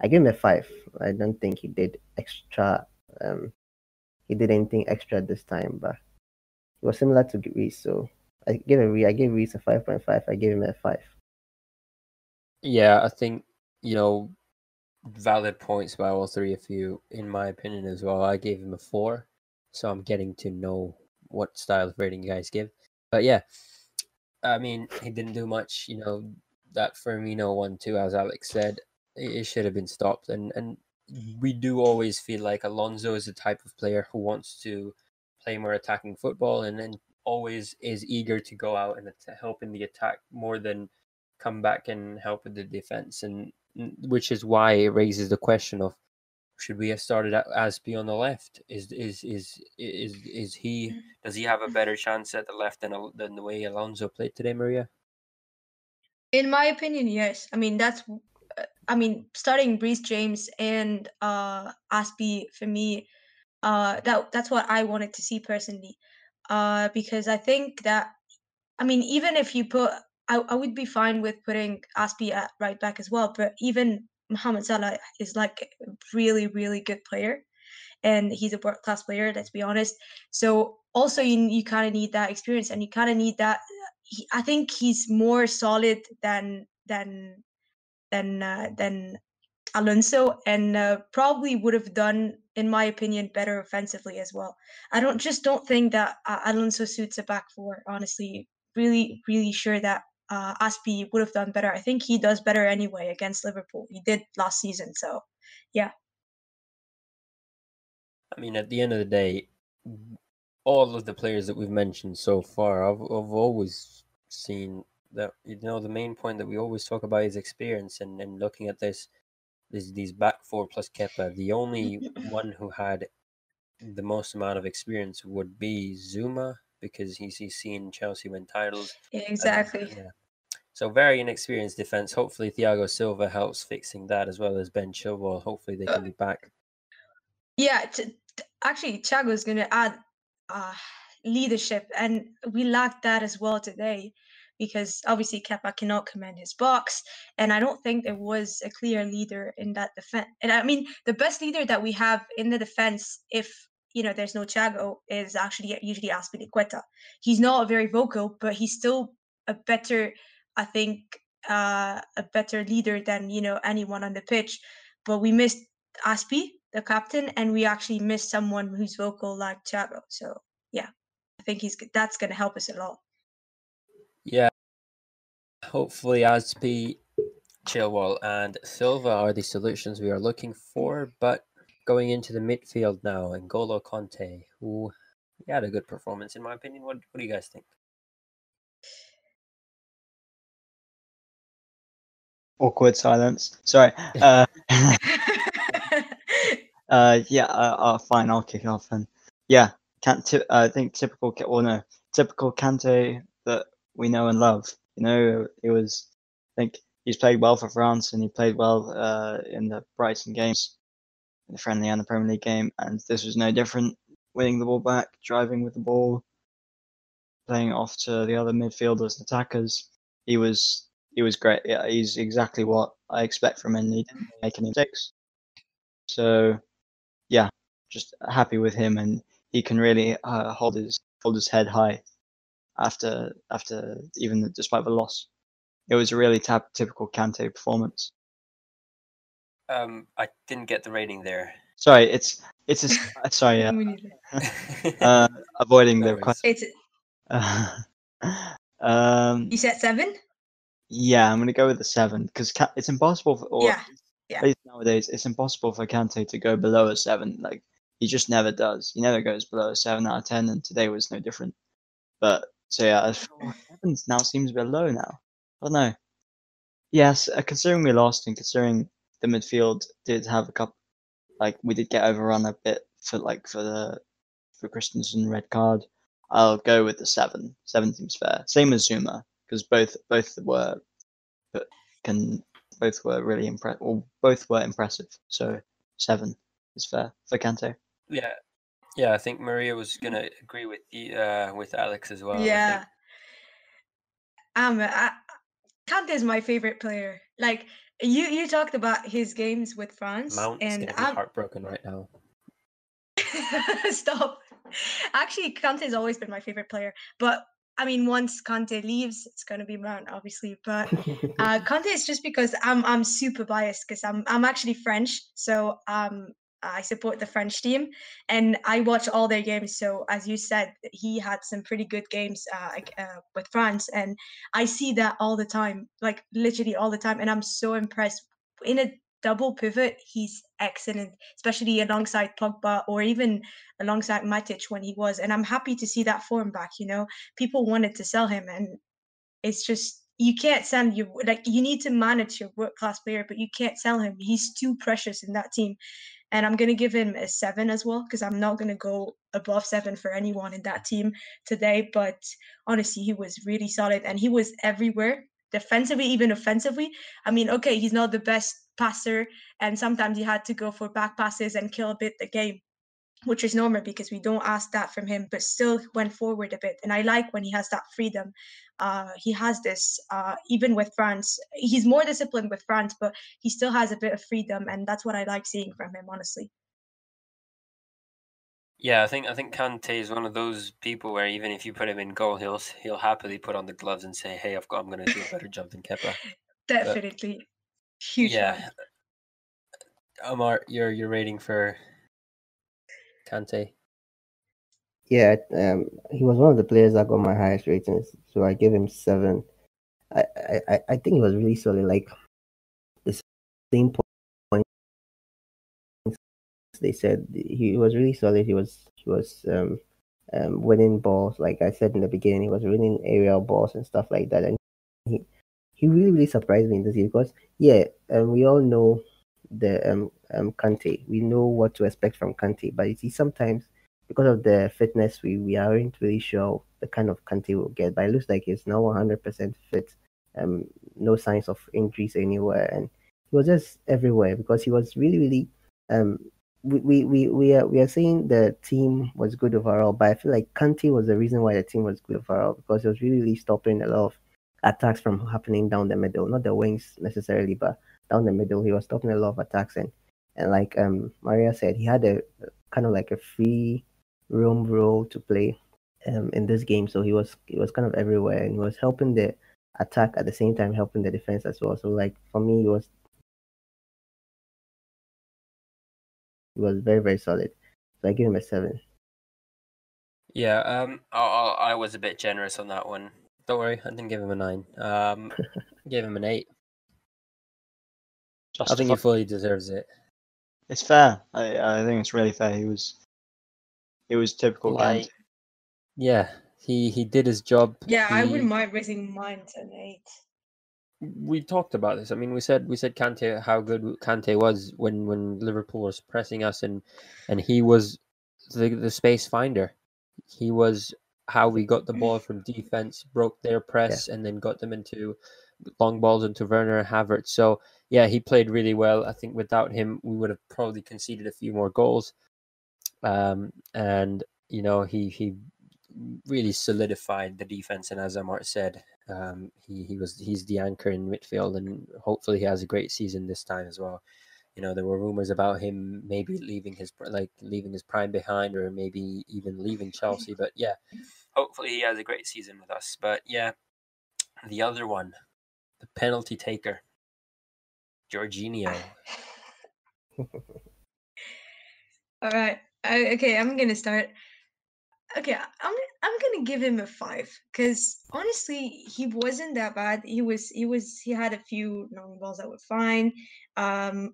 I give him a 5. I don't think he did extra. He did anything extra this time, but it was similar to Reece. So I gave Reece a 5.5. I gave him a 5. Yeah, I think, valid points by all three of you, in my opinion as well. I gave him a 4, so I'm getting to know what style of rating you guys give. But yeah, I mean, he didn't do much. That Firmino 1-2, as Alex said, it should have been stopped. And we do always feel like Alonso is the type of player who wants to play more attacking football and always is eager to go out and to help in the attack more than come back and help with the defense, and which is why it raises the question of, should we have started Aspie on the left? Is he, does he have a better chance at the left than the way Alonso played today, Maria? In my opinion, yes. I mean, starting Reece James and Aspie for me, that's what I wanted to see personally. Because I think that, I mean, even if you put, I would be fine with putting Aspie at right back as well, but even Mohammad Salah is like a really, really good player, and he's a world class player, let's be honest. So also you kind of need that experience, and you kind of need that. I think he's more solid than Alonso, and probably would have done, in my opinion, better offensively as well. I don't think that Alonso suits a back four. Honestly, really, really sure that Aspie would have done better. I think he does better anyway against Liverpool. He did last season, so yeah. I mean, at the end of the day, all of the players that we've mentioned so far, I've always seen that, the main point that we always talk about is experience, and looking at these back four plus Kepa, the only one who had the most amount of experience would be Zuma, because he's seen Chelsea win titles. Exactly. Yeah. So very inexperienced defense. Hopefully Thiago Silva helps fixing that, as well as Ben Chilwell. Hopefully they can be back. Yeah, actually, Thiago is going to add leadership, and we lacked that as well today, because obviously Kepa cannot command his box, and I don't think there was a clear leader in that defense. And I mean, the best leader that we have in the defense, if there's no Thiago, is actually usually Azpilicueta. He's not very vocal, but he's still a better, I think, a better leader than anyone on the pitch. But we missed Aspie, the captain, and we actually missed someone who's vocal like Thiago. So yeah, I think that's going to help us a lot. Yeah, hopefully Aspie, Chilwell, and Silva are the solutions we are looking for. But going into the midfield now, N'Golo Conte, who had a good performance in my opinion. What do you guys think? Awkward silence. Sorry. Fine. I'll kick it off then. Yeah, I think typical Kante that we know and love. It was. I think he's played well for France, and he played well in the Brighton games, the friendly and the Premier League game, and this was no different. Winning the ball back, driving with the ball, playing off to the other midfielders and attackers. He was great. Yeah, he's exactly what I expect from him. He didn't make any mistakes. So, yeah, just happy with him, and he can really hold his head high after even despite the loss. It was a really typical Kante performance. I didn't get the rating there. Sorry, it's a sorry. Avoiding No the question. You said 7? Yeah, I'm gonna go with the 7 because it's impossible for, or Yeah. at least nowadays, it's impossible for Kante to go below a 7. Like he just never does. He never goes below a 7 out of 10, and today was no different. But so yeah, I feel like 7 now seems a bit low now. I don't know. Yes, considering we lost and considering the midfield did have a couple, like we did get overrun a bit for Christensen red card. I'll go with the 7. 7 seems fair. Same as Zuma because both were but both were really both were impressive. So 7 is fair for Kante. Yeah, yeah. I think Maria was gonna agree with Alex as well. I Yeah. think Kante is my favorite player. Like you talked about his games with France, Mount is and gonna be heartbroken right now. stop. Actually, Kante's always been my favorite player, but I mean, once Kante leaves, it's gonna be Mount, obviously. But Kante is just because I'm super biased because I'm actually French, so I support the French team, and I watch all their games. So as you said, he had some pretty good games with France, and I see that all the time, like literally all the time, and I'm so impressed. In a double pivot, he's excellent, especially alongside Pogba or even alongside Matic when he was. And I'm happy to see that form back. You know, people wanted to sell him, and it's just you can't sell you need to manage your world class player, but you can't sell him. He's too precious in that team. And I'm gonna give him a 7 as well because I'm not gonna go above 7 for anyone in that team today. But honestly, he was really solid and he was everywhere, defensively, even offensively. I mean, okay, he's not the best passer, and sometimes he had to go for back passes and kill a bit the game, which is normal because we don't ask that from him, but still went forward a bit. And I like when he has that freedom. He has this, even with France, he's more disciplined with France, but he still has a bit of freedom. And that's what I like seeing from him, honestly. Yeah, I think Kante is one of those people where even if you put him in goal, he'll happily put on the gloves and say, "Hey, I'm going to do a better job than Kepa." Definitely. Huge fan. Yeah, Amart, your rating for Kante? Yeah, he was one of the players that got my highest ratings, so I gave him 7. I think he was really solid. Like the same point they said, he was really solid. He was winning balls, like I said in the beginning. He was winning aerial balls and stuff like that, and he really surprised me in this year because we all know the Kante. We know what to expect from Kante, but you see sometimes because of the fitness, we aren't really sure the kind of Kante we'll get. But it looks like he's now 100% fit. No signs of injuries anywhere, and he was just everywhere because he was really we are saying the team was good overall, but I feel like Kante was the reason why the team was good overall because he was really stopping a lot of attacks from happening down the middle, not the wings necessarily, but down the middle. He was stopping a lot of attacks, and like Maria said, he had a kind of like a free roam role to play in this game, so he was kind of everywhere and he was helping the attack at the same time helping the defense as well. So like for me, he was very solid. So I give him a 7. Yeah, I was a bit generous on that one. Don't worry, I didn't give him a 9. Gave him an 8. I think he fully deserves it. It's fair. I think it's really fair. It was typical Kante. Yeah, he did his job. Yeah, I wouldn't mind raising mine to an 8. We talked about this. I mean, we said Kante, how good Kante was when Liverpool was pressing us, and he was the space finder. He was how we got the ball from defense, broke their press, and then got them into long balls into Werner and Havertz. So yeah, he played really well. I think without him, we would have probably conceded a few more goals. And you know, he really solidified the defense. And as Amart said, he's the anchor in midfield, and hopefully he has a great season this time as well. You know, there were rumors about him maybe leaving his prime behind, or maybe even leaving Chelsea. But yeah, hopefully he has a great season with us. But yeah, the other one, the penalty taker, Jorginho. All right. Okay, I'm gonna start. Okay, I'm gonna give him a 5 because honestly, he wasn't that bad. He had a few long balls that were fine. I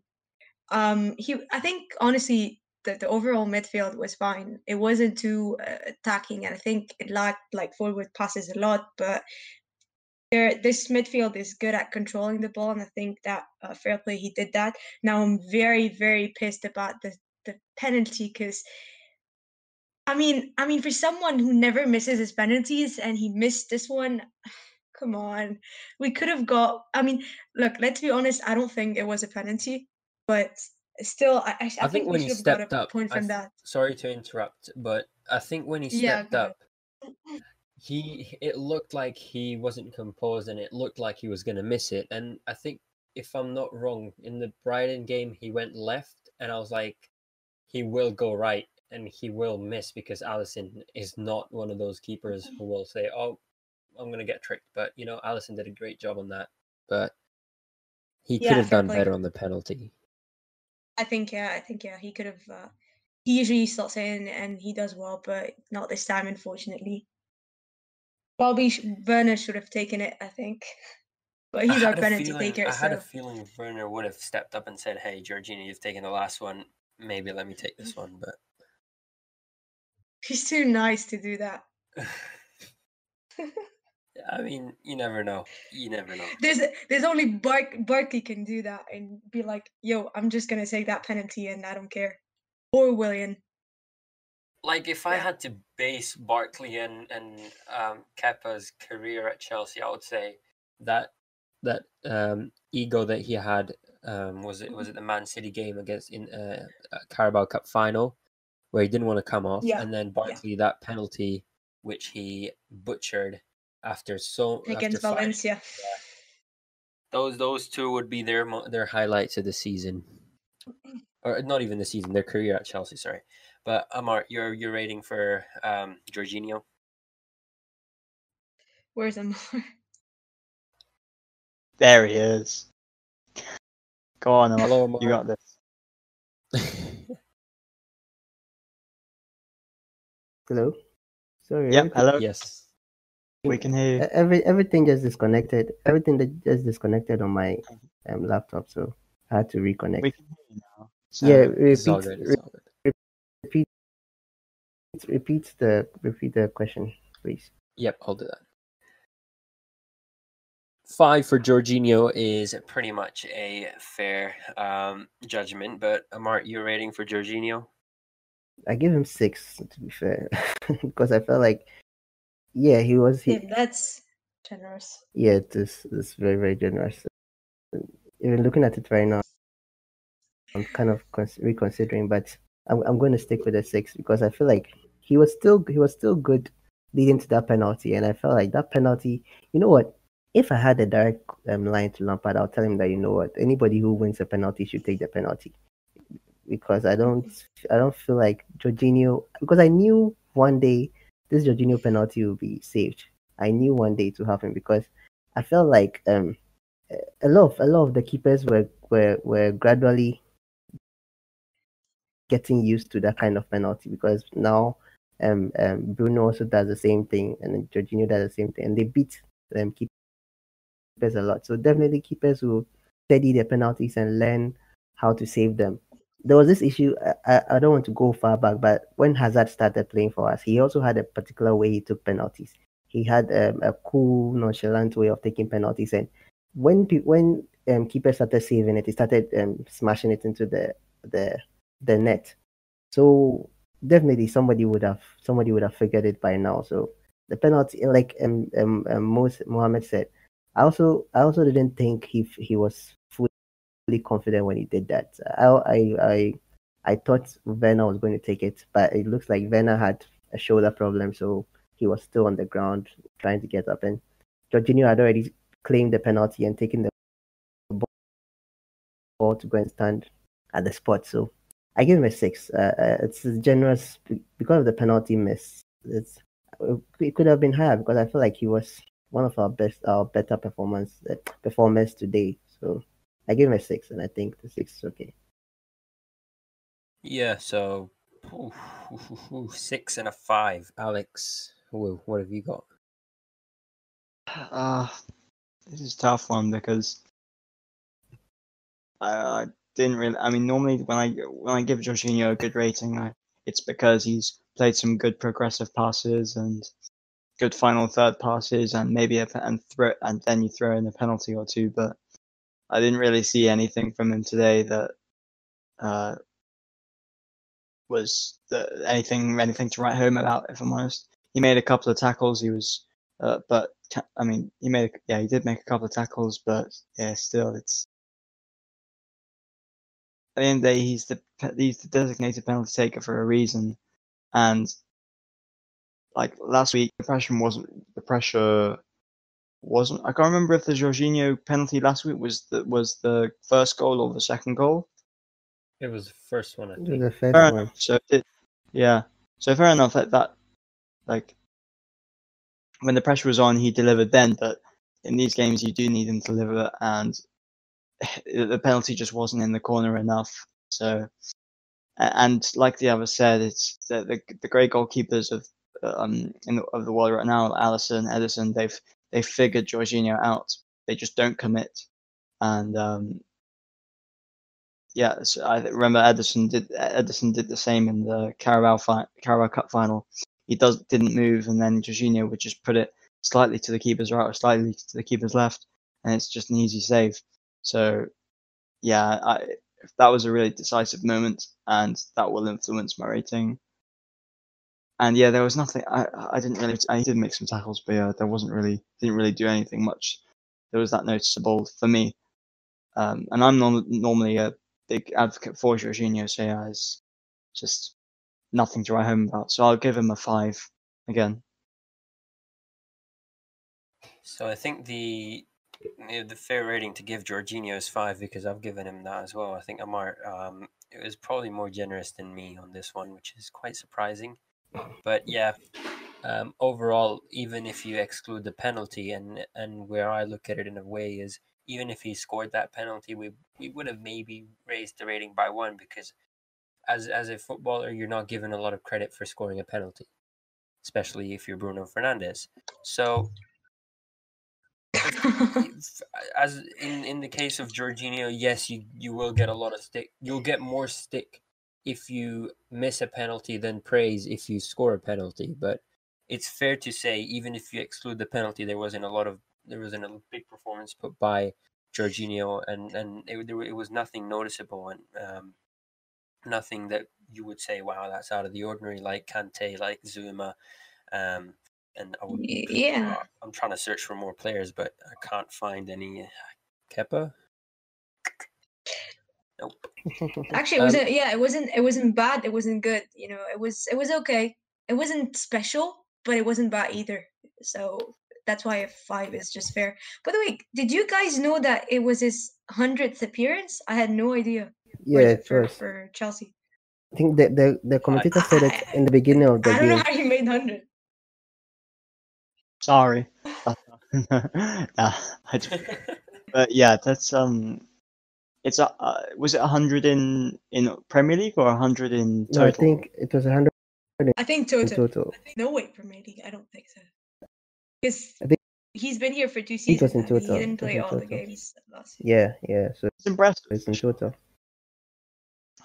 think honestly the overall midfield was fine. It wasn't too attacking, and I think it lacked like forward passes a lot. But this midfield is good at controlling the ball, and I think that fair play he did that. Now I'm very very pissed about the penalty because I mean, for someone who never misses his penalties and he missed this one, come on. We could have got. I mean, look, let's be honest. I don't think it was a penalty, but still, I I think think we when he should have got a stepped up, point from that. sorry to interrupt, but I think when he Yeah, stepped go ahead. up, it looked like he wasn't composed, and it looked like he was going to miss it. And I think, if I'm not wrong, in the Brighton game, he went left, and I was like, he will go right, and he will miss, because Alisson is not one of those keepers who will say, "Oh, I'm going to get tricked." But Alisson did a great job on that, but he could Yeah, have fair done play. better on the penalty. I think yeah, he could have. He usually slots in and he does well, but not this time, unfortunately. Probably Werner should have taken it, I think. But he's our penalty taker, I had a so feeling Werner would have stepped up and said, "Hey, Jorginho, you've taken the last one. Maybe let me take this one." But he's too nice to do that. I mean, you never know. You never know. There's only Barkley can do that and be like, "Yo, I'm just gonna take that penalty and I don't care." Or Willian. Like, if I Yeah. had to base Barkley and Kepa's career at Chelsea, I would say that ego that he had, was it the Man City game against in Carabao Cup final, where he didn't want to come off, Yeah. and then Barkley, that penalty which he butchered after Against 5. Valencia. Those two would be their highlights of the season, or not even the season, their career at Chelsea. Sorry, but Amart, your rating for Jorginho? Where's Amart? There he is. Go on, Amart. Hello, Amart. You got this. Hello. Sorry. Yep. Hello. Yes. We can hear you. Everything just disconnected. Everything that just disconnected on my laptop, so I had to reconnect. We can hear you now. So Yeah, It's all good. It's all good. repeat the question, please. Yep, I'll do that. 5 for Jorginho is pretty much a fair judgment, but Amart, your rating for Jorginho? I give him 6, to be fair, because I felt like, yeah, he was. Yeah, that's generous. Yeah, it's very very generous. Even looking at it right now, I'm kind of reconsidering, but I'm going to stick with a 6 because I feel like he was still good leading to that penalty, and I felt like that penalty. You know what? If I had a direct line to Lampard, I'll tell him that, you know what, anybody who wins a penalty should take the penalty, because I don't feel like Jorginho, because I knew one day this Jorginho penalty will be saved. I knew one day to happen because I felt like a lot of the keepers were gradually getting used to that kind of penalty, because now Bruno also does the same thing, and then Jorginho does the same thing, and they beat keepers a lot. So definitely keepers will study their penalties and learn how to save them. There was this issue. I don't want to go far back, but when Hazard started playing for us, he also had a particular way he took penalties. He had a cool, nonchalant way of taking penalties, and when keepers started saving it, he started smashing it into the net. So definitely somebody would have figured it by now. So the penalty, like Mohammed said, I also didn't think he was fully confident when he did that. I thought Werner was going to take it, but it looks like Werner had a shoulder problem, so he was still on the ground trying to get up, and Jorginho had already claimed the penalty and taken the ball to go and stand at the spot. So I give him a 6. It's generous because of the penalty miss. It could have been higher because I feel like he was one of our better performers today. So I give him a 6, and I think the 6 is okay. Yeah, so 6 and a 5. Alex, what have you got? This is a tough one because I didn't really. I mean, normally when I give Jorginho a good rating, it's because he's played some good progressive passes and good final third passes, and maybe and then you throw in a penalty or two. But I didn't really see anything from him today that was anything to write home about. If I'm honest, he made a couple of tackles. He was, but I mean, he did make a couple of tackles, but yeah, still, it's at the end of the day, he's the designated penalty taker for a reason, and like last week, the pressure wasn't. I can't remember if the Jorginho penalty last week was the first goal or the second goal. It was the first one, I think. The first Fair one. enough. So fair enough that like when the pressure was on, he delivered then. But in these games, you do need him to deliver, and the penalty just wasn't in the corner enough. So, and like the other said, it's the great goalkeepers of the world right now, Alisson, Edison. They've figured Jorginho out. They just don't commit, and yeah. So I remember Edison did the same in the Carabao Cup final. He didn't move, and then Jorginho would just put it slightly to the keeper's right or slightly to the keeper's left, and it's just an easy save. So yeah, that was a really decisive moment, and that will influence my rating. And yeah, there was nothing. I did make some tackles, but yeah, didn't really do anything much. There was that noticeable for me. And I'm normally a big advocate for Jorginho, so yeah, it's just nothing to write home about. So I'll give him a 5 again. So I think the fair rating to give Jorginho is 5 because I've given him that as well. I think Amart it was probably more generous than me on this one, which is quite surprising. But yeah, overall, even if you exclude the penalty, and where I look at it in a way is, even if he scored that penalty, we would have maybe raised the rating by 1 because as a footballer, you're not given a lot of credit for scoring a penalty, especially if you're Bruno Fernandes. So as in the case of Jorginho, yes, you will get a lot of stick. You'll get more stick if you miss a penalty than praise if you score a penalty. But it's fair to say, even if you exclude the penalty, there wasn't a big performance put by Jorginho, and it was nothing noticeable, and nothing that you would say, wow, that's out of the ordinary, like Kante, like Zuma. And Yeah. I'm trying to search for more players, but I can't find any. Kepa? Nope. Actually, it wasn't. Yeah, it wasn't bad. It wasn't good. You know, it was okay. It wasn't special, but it wasn't bad either. So that's why a 5 is just fair. By the way, did you guys know that it was his 100th appearance? I had no idea. Yeah, it was. For Chelsea. I think the commentator said it in the beginning of the I don't game. know how he made 100. Sorry. But yeah, that's it's was it 100 in Premier League or 100 in total? No, I think it was 100 I think in total. total. No way, Premier League. I don't think so. Because I think he's been here for 2 it seasons. was in And total. he didn't play all the total. games last season. Yeah. So It's impressive. it's in total.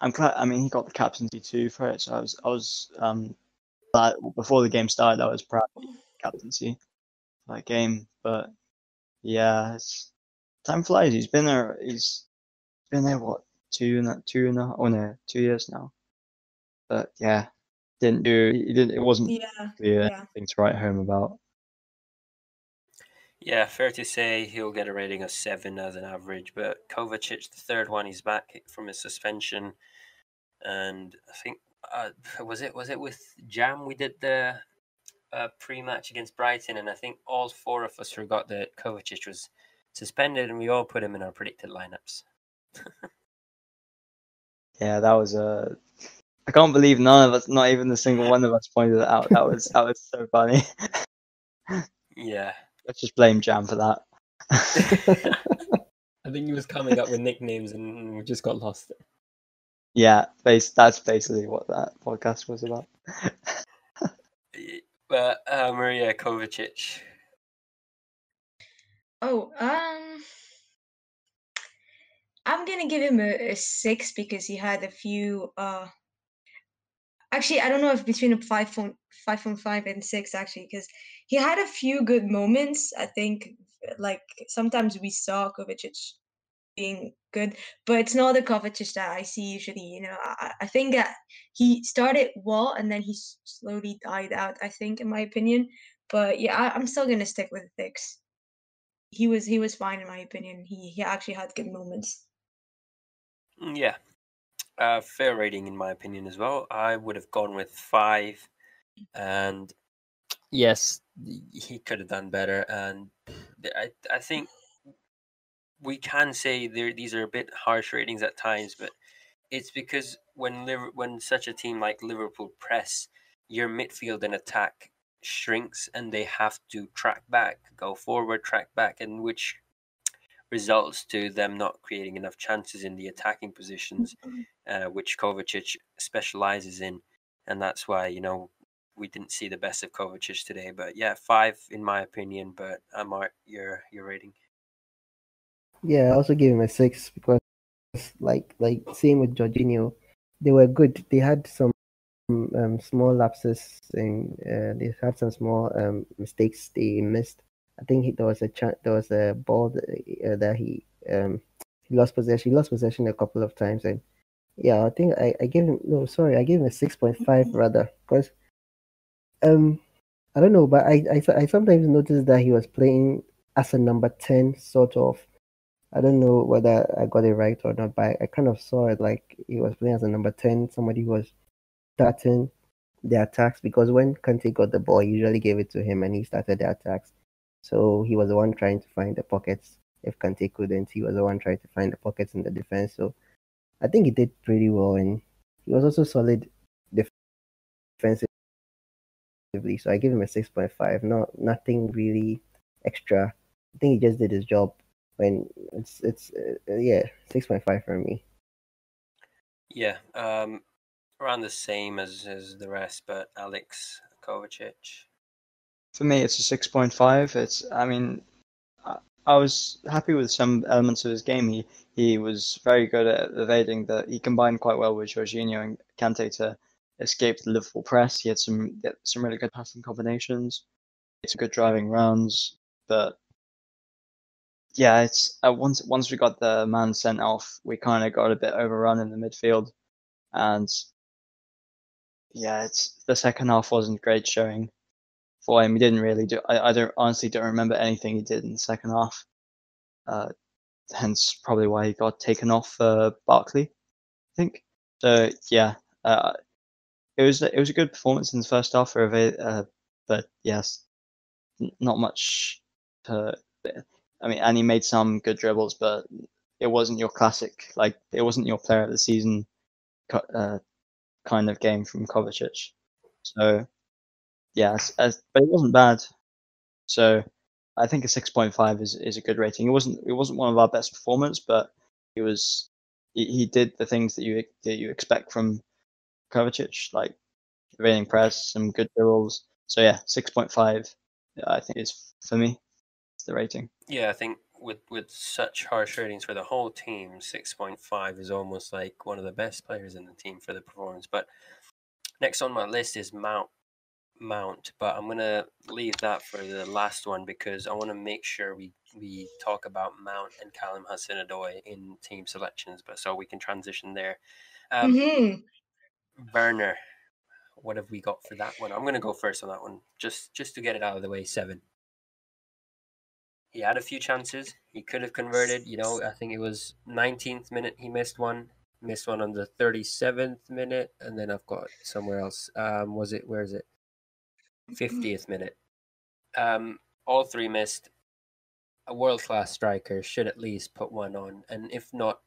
I'm glad. I mean, he got the captaincy too for it. So I was before the game started, I was proud of the captaincy for that game. But yeah, time flies. He's been there. What 2 years now. But yeah, he didn't. It wasn't anything to write home about. Yeah, fair to say he'll get a rating of 7 as an average. But Kovacic, the third one, he's back from his suspension, and I think was it with Jam we did the pre-match against Brighton, and I think all 4 of us forgot that Kovacic was suspended, and we all put him in our predicted lineups. Yeah, that was I can't believe none of us, not even a single one of us, pointed it out. That was so funny. Yeah. Let's just blame Jam for that. I think he was coming up with nicknames and we just got lost. Yeah, that's basically what that podcast was about. But Maria Kovacic. Oh, I'm gonna give him a 6 because he had a few. Actually, I don't know if between a 5.5 and 6 actually, because he had a few good moments. I think like sometimes we saw Kovacic being good, but it's not the Kovacic that I see usually. I think that he started well and then he slowly died out. I think, in my opinion, but yeah, I'm still gonna stick with 6. He was fine in my opinion. He actually had good moments. Yeah, fair rating in my opinion as well. I would have gone with 5, and yes, he could have done better. And I think we can say these are a bit harsh ratings at times, but it's because when such a team like Liverpool press, your midfield and attack shrinks, and they have to track back, go forward, track back, and which results to them not creating enough chances in the attacking positions, which Kovacic specializes in, and that's why we didn't see the best of Kovacic today. But yeah, 5 in my opinion. But Amart, your rating? Yeah, I also gave him a 6 because like same with Jorginho, they were good. They had some small lapses and they had some small mistakes they missed. I think there was there was a ball that he lost possession. He lost possession a couple of times, and yeah, I think I gave him no, sorry, I gave him a 6.5 rather, because I don't know, but I sometimes noticed that he was playing as a number 10 sort of. I don't know whether I got it right or not, but I kind of saw it like he was playing as a number 10, somebody who was starting the attacks, because when Kante got the ball, he usually gave it to him and he started the attacks. So he was the one trying to find the pockets. If Kante couldn't, he was the one trying to find the pockets in the defense. So I think he did pretty well, and he was also solid defensively. So I give him a 6.5. Nothing really extra. I think he just did his job. When it's yeah, 6.5 for me. Yeah, around the same as the rest, but Alex Kovacic. For me, it's a 6.5. I mean, I was happy with some elements of his game. He was very good at evading that. He combined quite well with Jorginho and Kante to escape the Liverpool press. He had some really good passing combinations. He had some good driving runs, but yeah, it's once we got the man sent off, we kind of got a bit overrun in the midfield, and yeah, it's the second half wasn't great showing for him. He didn't really do. I don't honestly don't remember anything he did in the second half. Hence probably why he got taken off Barkley, I think. So yeah, it was a good performance in the first half for but yes, not much. I mean, and he made some good dribbles, but it wasn't your classic, like it wasn't your player of the season kind of game from Kovacic. So yeah, but it wasn't bad. So I think a 6.5 is a good rating. It wasn't one of our best performers, but he did the things that you expect from Kovacic, like evading press, some good dribbles. So yeah, 6.5 I think is for me. It's the rating. Yeah, I think with such harsh ratings for the whole team, 6.5 is almost like one of the best players in the team for the performance. But next on my list is Mount, but I'm gonna leave that for the last one because I want to make sure we talk about Mount and Callum Hudson-Odoi in team selections, but so we can transition there. Mm-hmm. Werner, what have we got for that one? I'm gonna go first on that one, just to get it out of the way. 7. He had a few chances. He could have converted. I think it was 19th minute he missed one. Missed one on the 37th minute, and then I've got somewhere else. Where is it? 50th minute. All 3 missed. A world class striker should at least put one on, and if not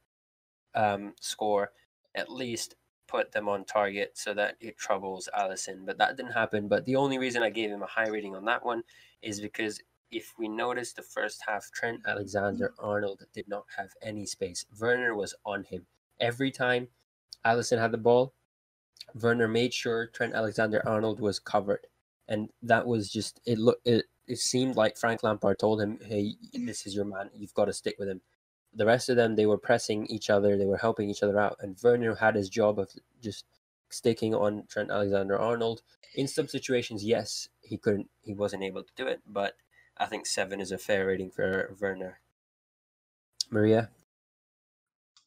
score, at least put them on target so that it troubles Allison. But that didn't happen. But the only reason I gave him a high rating on that one is because if we notice the first half, Trent Alexander Arnold did not have any space. Werner was on him every time. Alisson had the ball, Werner made sure Trent Alexander-Arnold was covered, and that was just it. It seemed like Frank Lampard told him, "Hey, this is your man. You've got to stick with him." The rest of them, they were pressing each other, they were helping each other out, and Werner had his job of just sticking on Trent Alexander-Arnold. In some situations, yes, he wasn't able to do it, but I think 7 is a fair rating for Werner. Maria?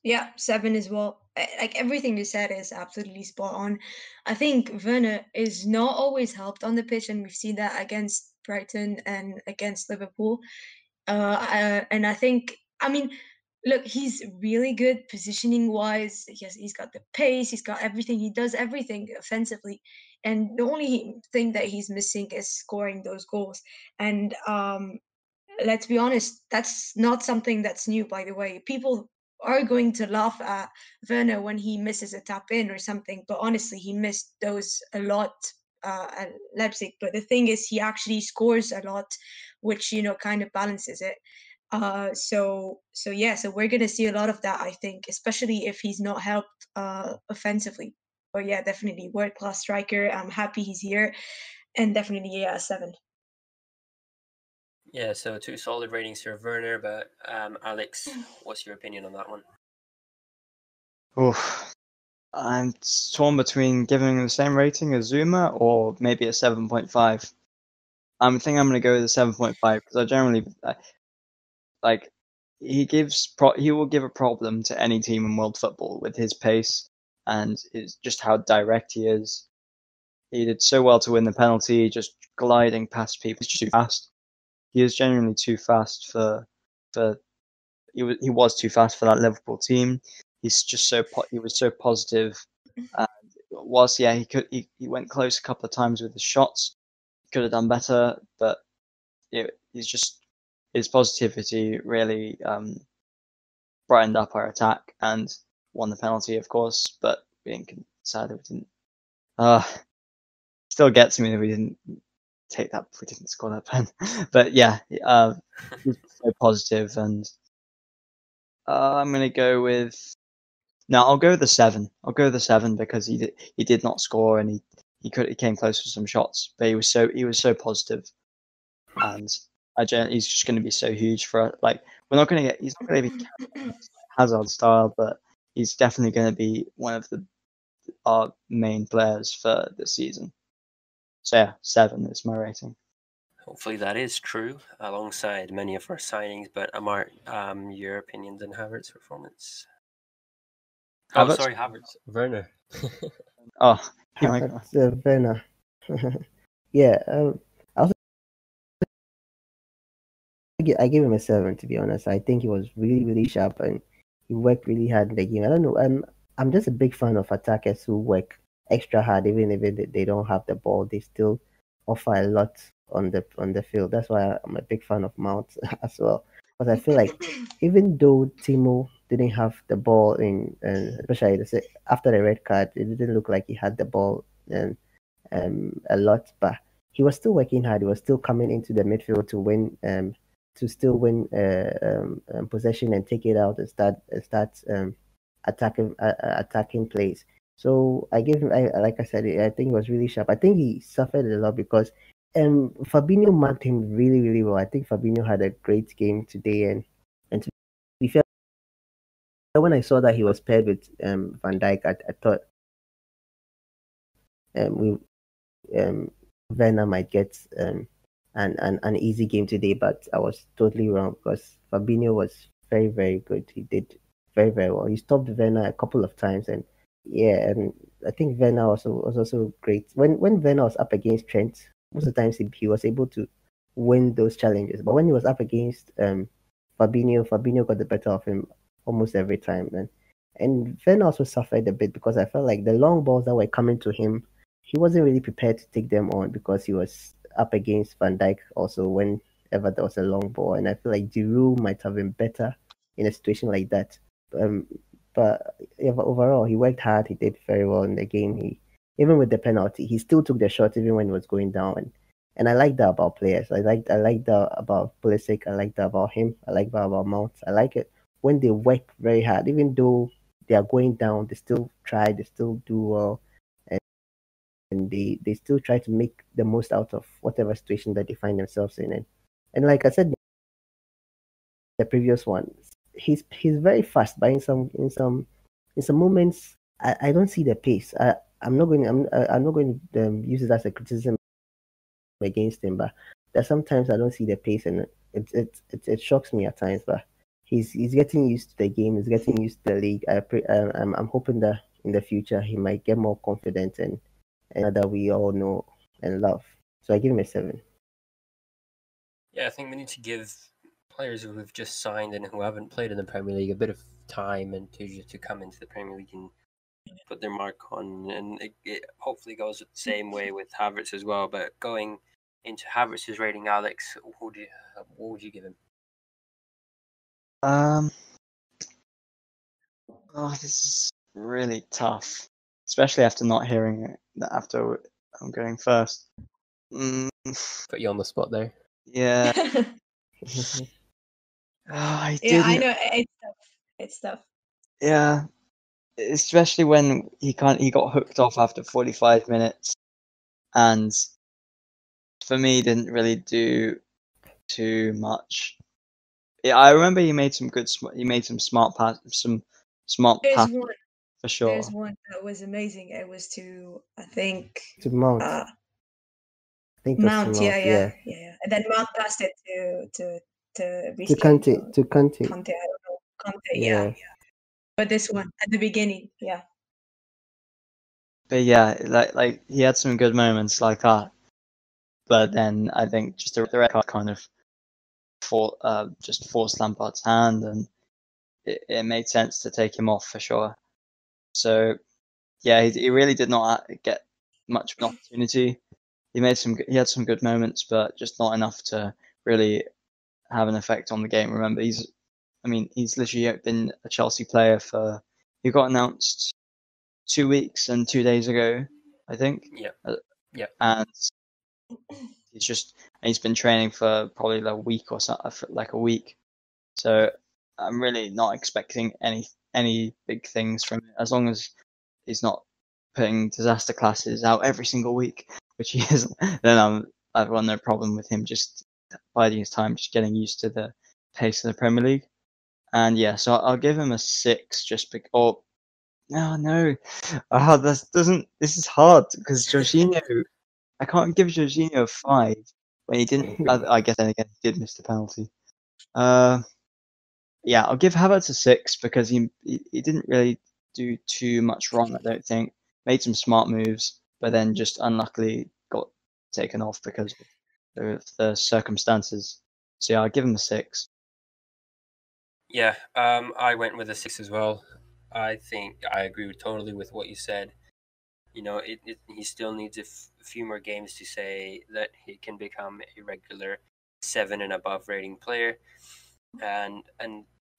Yeah, 7 as well. Like everything you said is absolutely spot on. I think Werner is not always helped on the pitch, and we've seen that against Brighton and against Liverpool. And I think, I mean, look, he's really good positioning wise. He's got the pace, he's got everything. He does everything offensively, and the only thing that he's missing is scoring those goals. And let's be honest, that's not something that's new, by the way. People are going to laugh at Werner when he misses a tap in or something, but honestly, he missed those a lot at Leipzig. But the thing is, he actually scores a lot, which, you know, kind of balances it. So yeah, so we're gonna see a lot of that, I think, especially if he's not helped offensively. But yeah, definitely world class striker. I'm happy he's here, and definitely, yeah, 7. Yeah, so 2 solid ratings for Werner, but Alex, what's your opinion on that one? Oof. I'm torn between giving him the same rating as Zuma or maybe a 7.5. I think I'm going to go with a 7.5 because I generally like he will give a problem to any team in world football with his pace and just how direct he is. He did so well to win the penalty, just gliding past people. He's too fast. He is genuinely too fast for he was too fast for that Liverpool team. He's just he was so positive. And whilst he went close a couple of times with his shots, he could have done better, but he's just his positivity really brightened up our attack and won the penalty, of course. But sadly we didn't. Still gets me that we didn't we didn't score that pen. But yeah, he's so positive, and I'm gonna go with. No, I'll go with the 7. I'll go with the 7 because he did not score and he came close with some shots, but he was so positive, and he's just going to be so huge for he's not going to be Hazard style, but he's definitely going to be one of our main players for this season. So yeah, 7 is my rating. Hopefully that is true, alongside many of our signings. But Amart, your opinions on Havertz's performance? Havertz? Oh, sorry, Havertz. Werner. Oh, Havertz, Werner. Yeah, I gave him a 7, to be honest. I think he was really, really sharp and he worked really hard in the game. I don't know. I'm just a big fan of attackers who work extra hard, even if they don't have the ball. They still offer a lot on the field. That's why I'm a big fan of Mount as well. Because I feel like even though Timo didn't have the ball especially after the red card, it didn't look like he had the ball a lot, but he was still working hard. He was still coming into the midfield to win possession and take it out and start attacking plays. So I gave him, like I said, I think he was really sharp. I think he suffered a lot because Fabinho marked him really, really well. I think Fabinho had a great game today, and to be fair, when I saw that he was paired with Van Dijk, I thought Werner might get an easy game today, but I was totally wrong because Fabinho was very, very good. He did very, very well. He stopped Werner a couple of times, and yeah, and I think Werner was also great. When Werner was up against Trent, most of the times he was able to win those challenges. But when he was up against Fabinho got the better of him almost every time. And Werner also suffered a bit because I felt like the long balls that were coming to him, he wasn't really prepared to take them on because he was up against Van Dijk also whenever there was a long ball. And I feel like Giroud might have been better in a situation like that. But overall, he worked hard. He did very well in the game. Even with the penalty, he still took the shot even when he was going down. And I like that about players. I like that about Pulisic. I like that about him. I like that about Mount. I like it when they work very hard, even though they are going down, they still try, they still do well, and they still try to make the most out of whatever situation that they find themselves in. And like I said, the previous one, he's very fast, but in some moments, I don't see the pace. I'm not going to use it as a criticism against him, but there's sometimes I don't see the pace, and it shocks me at times. But he's getting used to the game. He's getting used to the league. I'm hoping that in the future he might get more confident and that we all know and love. So I give him a 7. Yeah, I think we need to give players who have just signed and who haven't played in the Premier League a bit of time and to come into the Premier League and put their mark on. And it hopefully goes the same way with Havertz as well. But going into Havertz's rating, Alex, what would you give him? Oh, this is really tough, especially after not hearing that after I'm going first. Put you on the spot there. Yeah. I didn't. I know it's tough. Yeah, especially when he got hooked off after 45 minutes, and for me didn't really do too much. Yeah, I remember he made some smart pass, There's one. for sure. There's one that was amazing. It was to, I think, to Mount. I think Mount. Yeah. And then Mount passed it to Kante. To Kante. Kante, I don't know. Kante, Yeah. But this one at the beginning, yeah. But yeah, like he had some good moments like that. But then I think just the red card kind of just forced Lampard's hand, and it made sense to take him off for sure. So yeah, he really did not get much of an opportunity. He had some good moments, but just not enough to really have an effect on the game. Remember, he's literally been a Chelsea player he got announced 2 weeks and 2 days ago, I think. Yeah. And he's been training for probably like a week or so, like a week. So I'm really not expecting any big things from it, as long as he's not putting disaster classes out every single week, which he isn't. Then I've got no problem with him just biding his time, just getting used to the pace of the Premier League. And yeah, so I'll give him a 6 just because. No. This is hard because Jorginho. I can't give Jorginho a 5 when he didn't. I guess then again he did miss the penalty. Yeah, I'll give Havertz a 6 because he didn't really do too much wrong. I don't think made some smart moves, but then just unluckily got taken off because of the circumstances. So yeah, I'll give him a 6. Yeah, I went with a 6 as well. I think I agree totally with what you said. You know, he still needs a few more games to say that he can become a regular 7 and above rating player, and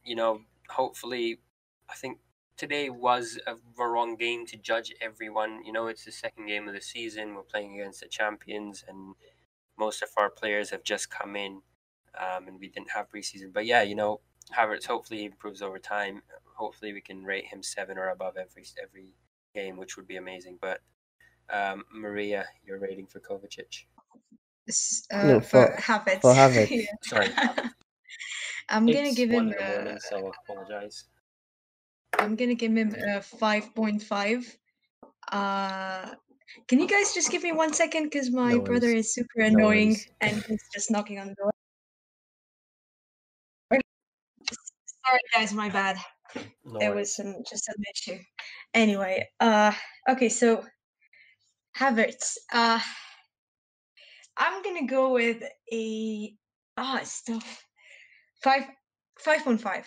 you know, hopefully, I think today was a wrong game to judge everyone. You know, it's the second game of the season. We're playing against the champions, and most of our players have just come in, and we didn't have preseason. But yeah, you know, Havertz hopefully improves over time. Hopefully, we can rate him 7 or above every game, which would be amazing. But Maria, your rating for Kovacic? No, for Havertz. for Havertz. Yeah. Sorry, I'm gonna it's give 1 him. in the morning, so apologize. I'm gonna give him a 5.5. Can you guys just give me 1 second because my No brother worries. is super No annoying worries. and he's just knocking on the door. Sorry guys, my bad. No There worries. was just some issue. Anyway, okay, so Havertz. I'm gonna go with a it's tough. 5.5.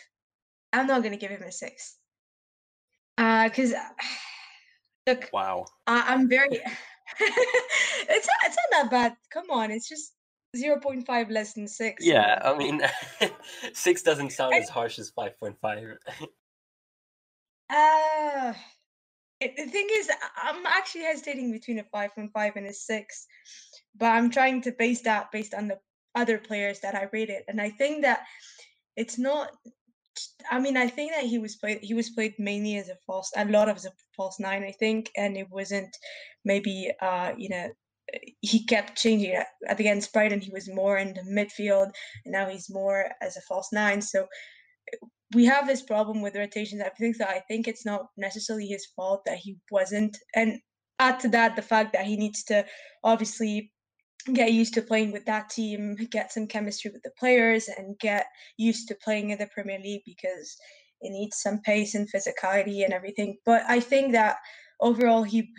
I'm not gonna give him a 6. Because look, Wow. I'm very. It's not that bad. Come on, it's just 0.5 less than 6. Yeah, I mean, 6 doesn't sound as harsh as 5.5. The thing is, I'm actually hesitating between a 5.5 and a 6, but I'm trying to base that based on the other players that I rated, and I think that it's not I mean, I think that he was played mainly as a lot of as a false nine, I think, and it wasn't maybe he kept changing it. Against Brighton, he was more in the midfield, and now he's more as a false nine. So we have this problem with rotations. I think it's not necessarily his fault that he wasn't, and add to that the fact that he needs to obviously get used to playing with that team, get some chemistry with the players, and get used to playing in the Premier League because it needs some pace and physicality and everything. But I think that overall he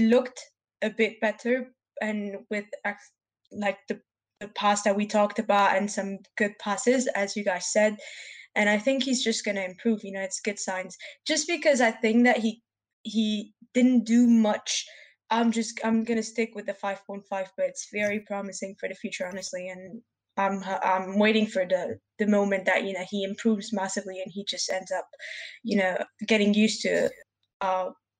looked a bit better, and with like the pass that we talked about and some good passes, as you guys said. And I think he's just going to improve. It's good signs. Just because I think that he didn't do much, I'm gonna stick with the 5.5, but it's very promising for the future, honestly. And I'm waiting for the moment that he improves massively and he just ends up, getting used to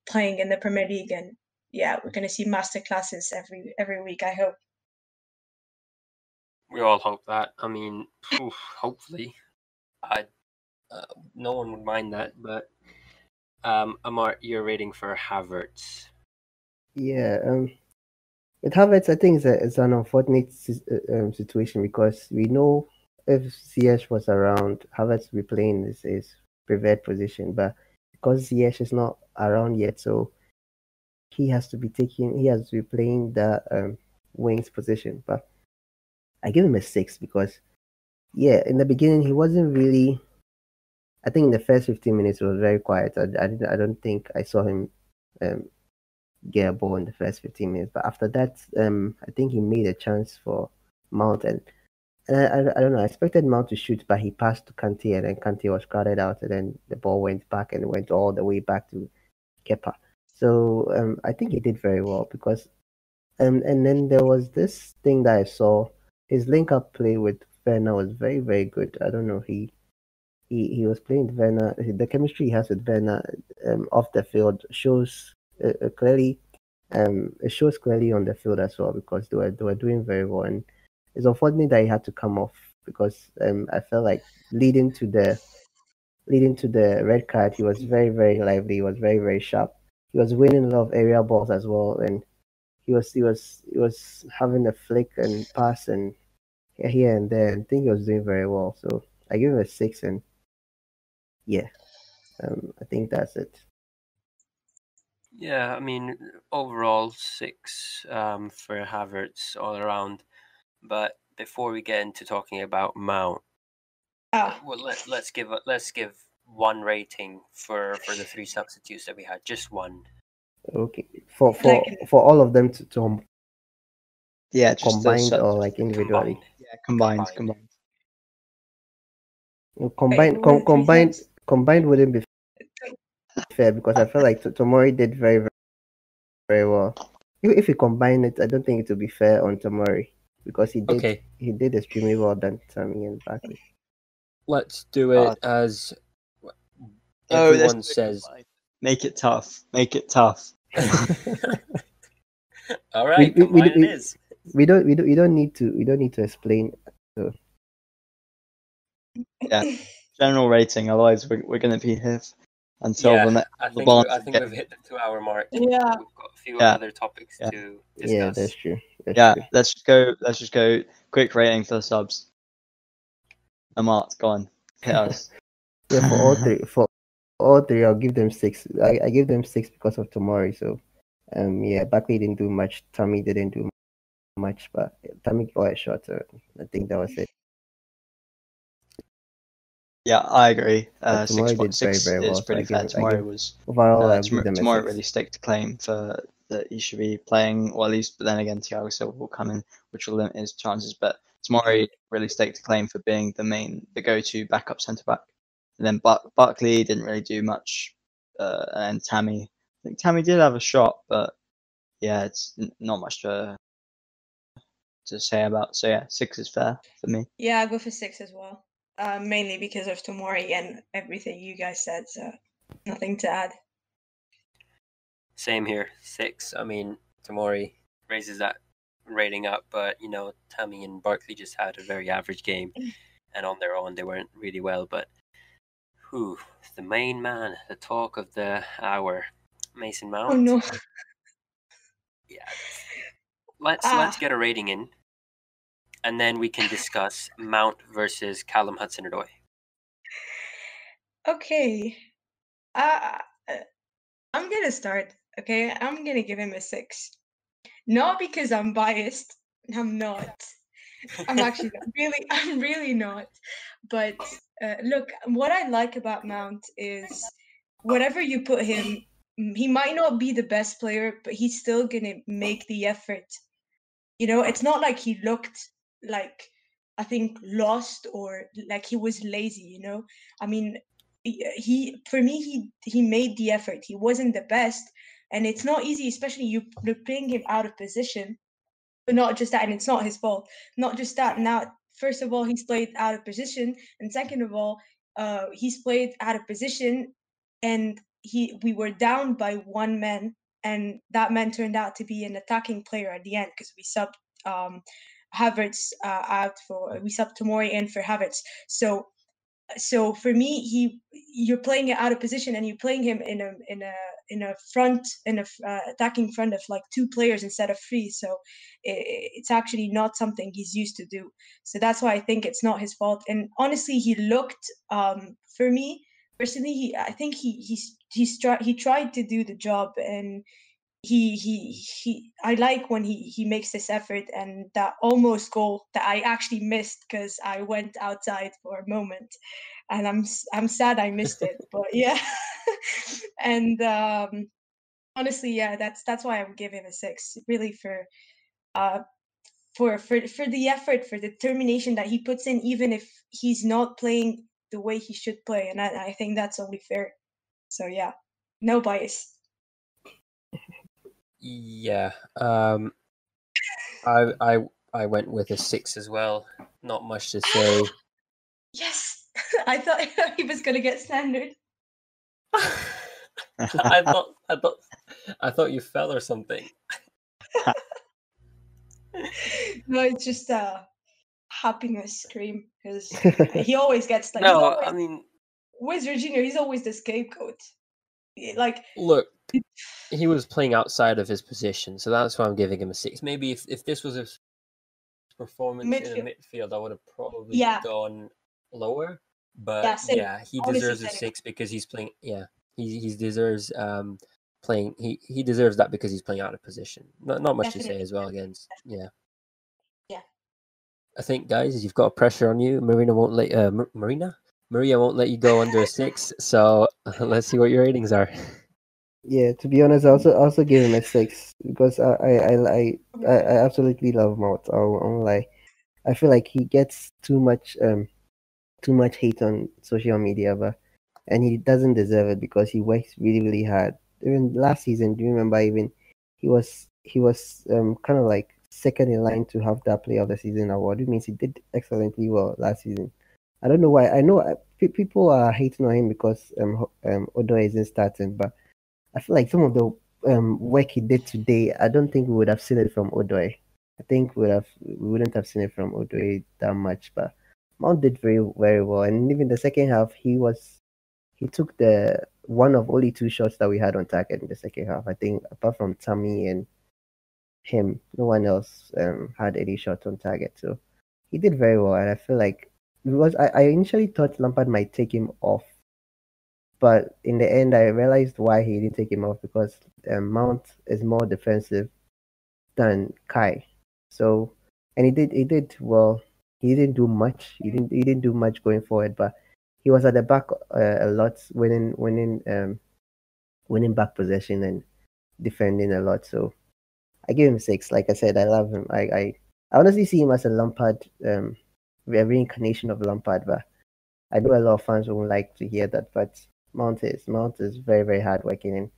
playing in the Premier League. And yeah, we're gonna see master classes every week, I hope. We all hope that. I mean, hopefully, no one would mind that. But Amart, your rating for Havertz? Yeah, with Havertz, I think it's an unfortunate situation because we know if Ziyech was around, Havertz would be playing his preferred position, but because Ziyech is not around yet, so he has to be playing the wings position. But I give him a 6 because, yeah, in the beginning he wasn't really. I think in the first 15 minutes it was very quiet. I don't think I saw him get a ball in the first 15 minutes. But after that, I think he made a chance for Mount, and I don't know. I expected Mount to shoot, but he passed to Kante, and then Kante was crowded out, and then the ball went back and went all the way back to Kepa. So I think he did very well because, and then there was this thing that I saw. His link-up play with Werner was very, very good. I don't know. He was playing with Werner. The chemistry he has with Werner off the field shows clearly. It shows clearly on the field as well because they were doing very well. And it's unfortunate that he had to come off because I felt like leading to the red card, he was very, very lively. He was very, very sharp. He was winning a lot of area balls as well, and he was having a flick and pass and here and there. And I think he was doing very well. So I give him a 6, and yeah, I think that's it. Yeah, I mean, overall 6 for Havertz all around. But before we get into talking about Mount, well, let's give one rating for the 3 substitutes that we had. Just one. Okay, for all of them to Yeah, just combined or like individually. Combined. Yeah, combined. Combined wouldn't be fair because I feel like Tomori did very, very, very well. If you combine it, I don't think it would be fair on Tomori because he did extremely well than Tammy and Barkley. Let's do it as everyone says. Make it tough. Make it tough. All right, combine it is. We don't need to explain. So. Yeah, general rating. Otherwise, we're going to be here until the next. I think we've hit the 2-hour mark. Yeah, we've got a few other topics to discuss. Yeah, that's true. Let's just go. Quick rating for the subs. Amart, go on. Hit us. Yeah, for all three, I'll give them 6. I give them 6 because of Tomori. So, Barkley didn't do much. Tammy didn't do much, but Tammy got a shot. So I think that was it. Yeah, I agree. Tomori did very, very well. Is pretty fair. Tomori really staked a claim for that he should be playing, or at least. But then again, Thiago Silva will come in, which will limit his chances. But Tomori really staked a claim for being the go-to backup centre back. And then Barkley didn't really do much, and Tammy. I think Tammy did have a shot, but yeah, it's not much to say about. So yeah, 6 is fair for me. Yeah, I'll go for 6 as well. Mainly because of Tomori and everything you guys said, so nothing to add. Same here, 6. I mean, Tomori raises that rating up, but Tammy and Barkley just had a very average game, and on their own they weren't really well. But Who? The main man, the talk of the hour, Mason Mount. Oh no. Yeah. Let's get a rating in, and then we can discuss Mount versus Callum Hudson-Odoi. Okay. Uh, I'm gonna start. Okay, I'm gonna give him a 6. Not because I'm biased. I'm not. I'm actually not. Really, I'm really not. But look, what I like about Mount is whatever you put him, he might not be the best player, but he's still gonna make the effort. You know, it's not like he looked like, I think, lost or like he was lazy, you know? I mean, for me he made the effort. He wasn't the best, and it's not easy, especially you're playing him out of position. But not just that, and it's not his fault. Not just that. Now, first of all, he's played out of position, and second of all, he's played out of position, and we were down by one man, and that man turned out to be an attacking player at the end because we subbed Havertz out for we subbed Tomori in for Havertz. So for me, you're playing it out of position, and you're playing him in a front in a attacking front of like 2 players instead of 3. So it's actually not something he's used to do. So that's why I think it's not his fault. And honestly, he looked for me personally. I think he tried to do the job, and I like when he makes this effort, and that almost goal that I actually missed because I went outside for a moment, and I'm sad I missed it, but yeah. And honestly, yeah, that's why I would give him a 6, really, for the effort, for the determination that he puts in, even if he's not playing the way he should play, and I think that's only fair. So yeah, no bias. Yeah. I went with a 6 as well. Not much to say. Yes, I thought he was gonna get standard. I thought you fell or something. No, it's just a happiness scream because he always gets like No, I mean, Wizard Junior. He's always the scapegoat. Like, look, he was playing outside of his position, so that's why I'm giving him a 6. Maybe if this was his performance in a midfield, I would have probably gone lower. But yeah, he deserves a 6 because he's playing. Yeah, he deserves playing. He deserves that because he's playing out of position. Not much to say as well against. Yeah. I think, guys, you've got pressure on you. Maria won't let you go under a 6. So let's see what your ratings are. Yeah, to be honest, I also gave him a 6 because I absolutely love Mount. I won't lie. I feel like he gets too much hate on social media, and he doesn't deserve it because he works really, really hard. Even last season, do you remember? Even he was kind of like second in line to have that Player of the Season award. It means he did excellently well last season. I don't know why. I know people are hating on him because Odoi isn't starting, but I feel like some of the work he did today, I don't think we would have seen it from Odoi. I think we wouldn't have seen it from Odoi that much, but Mount did very, very well. And even the second half, he took the one of only 2 shots that we had on target in the second half. I think apart from Tammy and him, no one else had any shots on target. So he did very well, and I feel like I initially thought Lampard might take him off, but in the end I realized why he didn't take him off, because Mount is more defensive than Kai. So, and he did well. He didn't do much. He didn't do much going forward, but he was at the back a lot, winning back possession and defending a lot. So I give him 6. Like I said, I love him. I honestly see him as a Lampard, a reincarnation of Lampard. But I know a lot of fans won't like to hear that. But Mount is very, very hardworking, and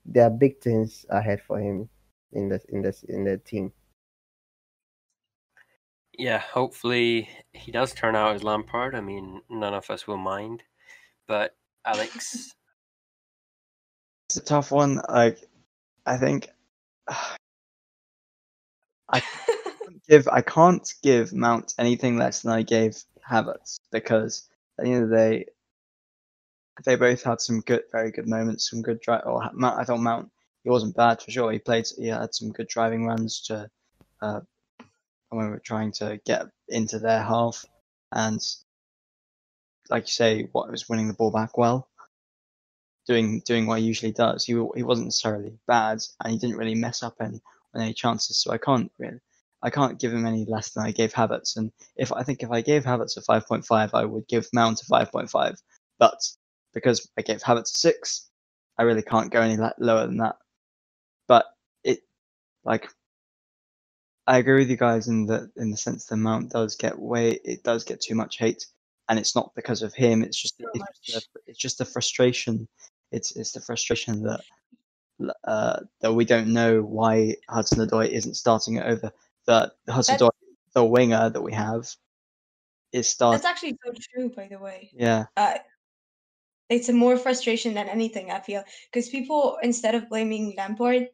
there are big things ahead for him in the team. Yeah, hopefully he does turn out as Lampard. I mean, none of us will mind. But Alex, it's a tough one. Like, I think I can't give Mount anything less than I gave Havertz, because at the end of the day, they both had some very good moments, some good drive. Or Mount, I thought Mount, he wasn't bad for sure. He had some good driving runs to when we were trying to get into their half, and like you say, what was winning the ball back well, doing what he usually does. He wasn't necessarily bad, and he didn't really mess up any chances. So I can't give him any less than I gave Havertz. And if I gave Havertz a 5.5, I would give Mount a 5.5. But because I gave Havertz a 6, I really can't go any lower than that. But I agree with you guys in the sense that Mount does get too much hate, and it's not because of him. It's just the frustration. It's the frustration that we don't know why Hudson-Odoi isn't starting it over. The Hudson-Odoi, the winger that we have, is starting. That's actually so true, by the way. Yeah. It's a more frustration than anything, I feel, because people, instead of blaming Lampard,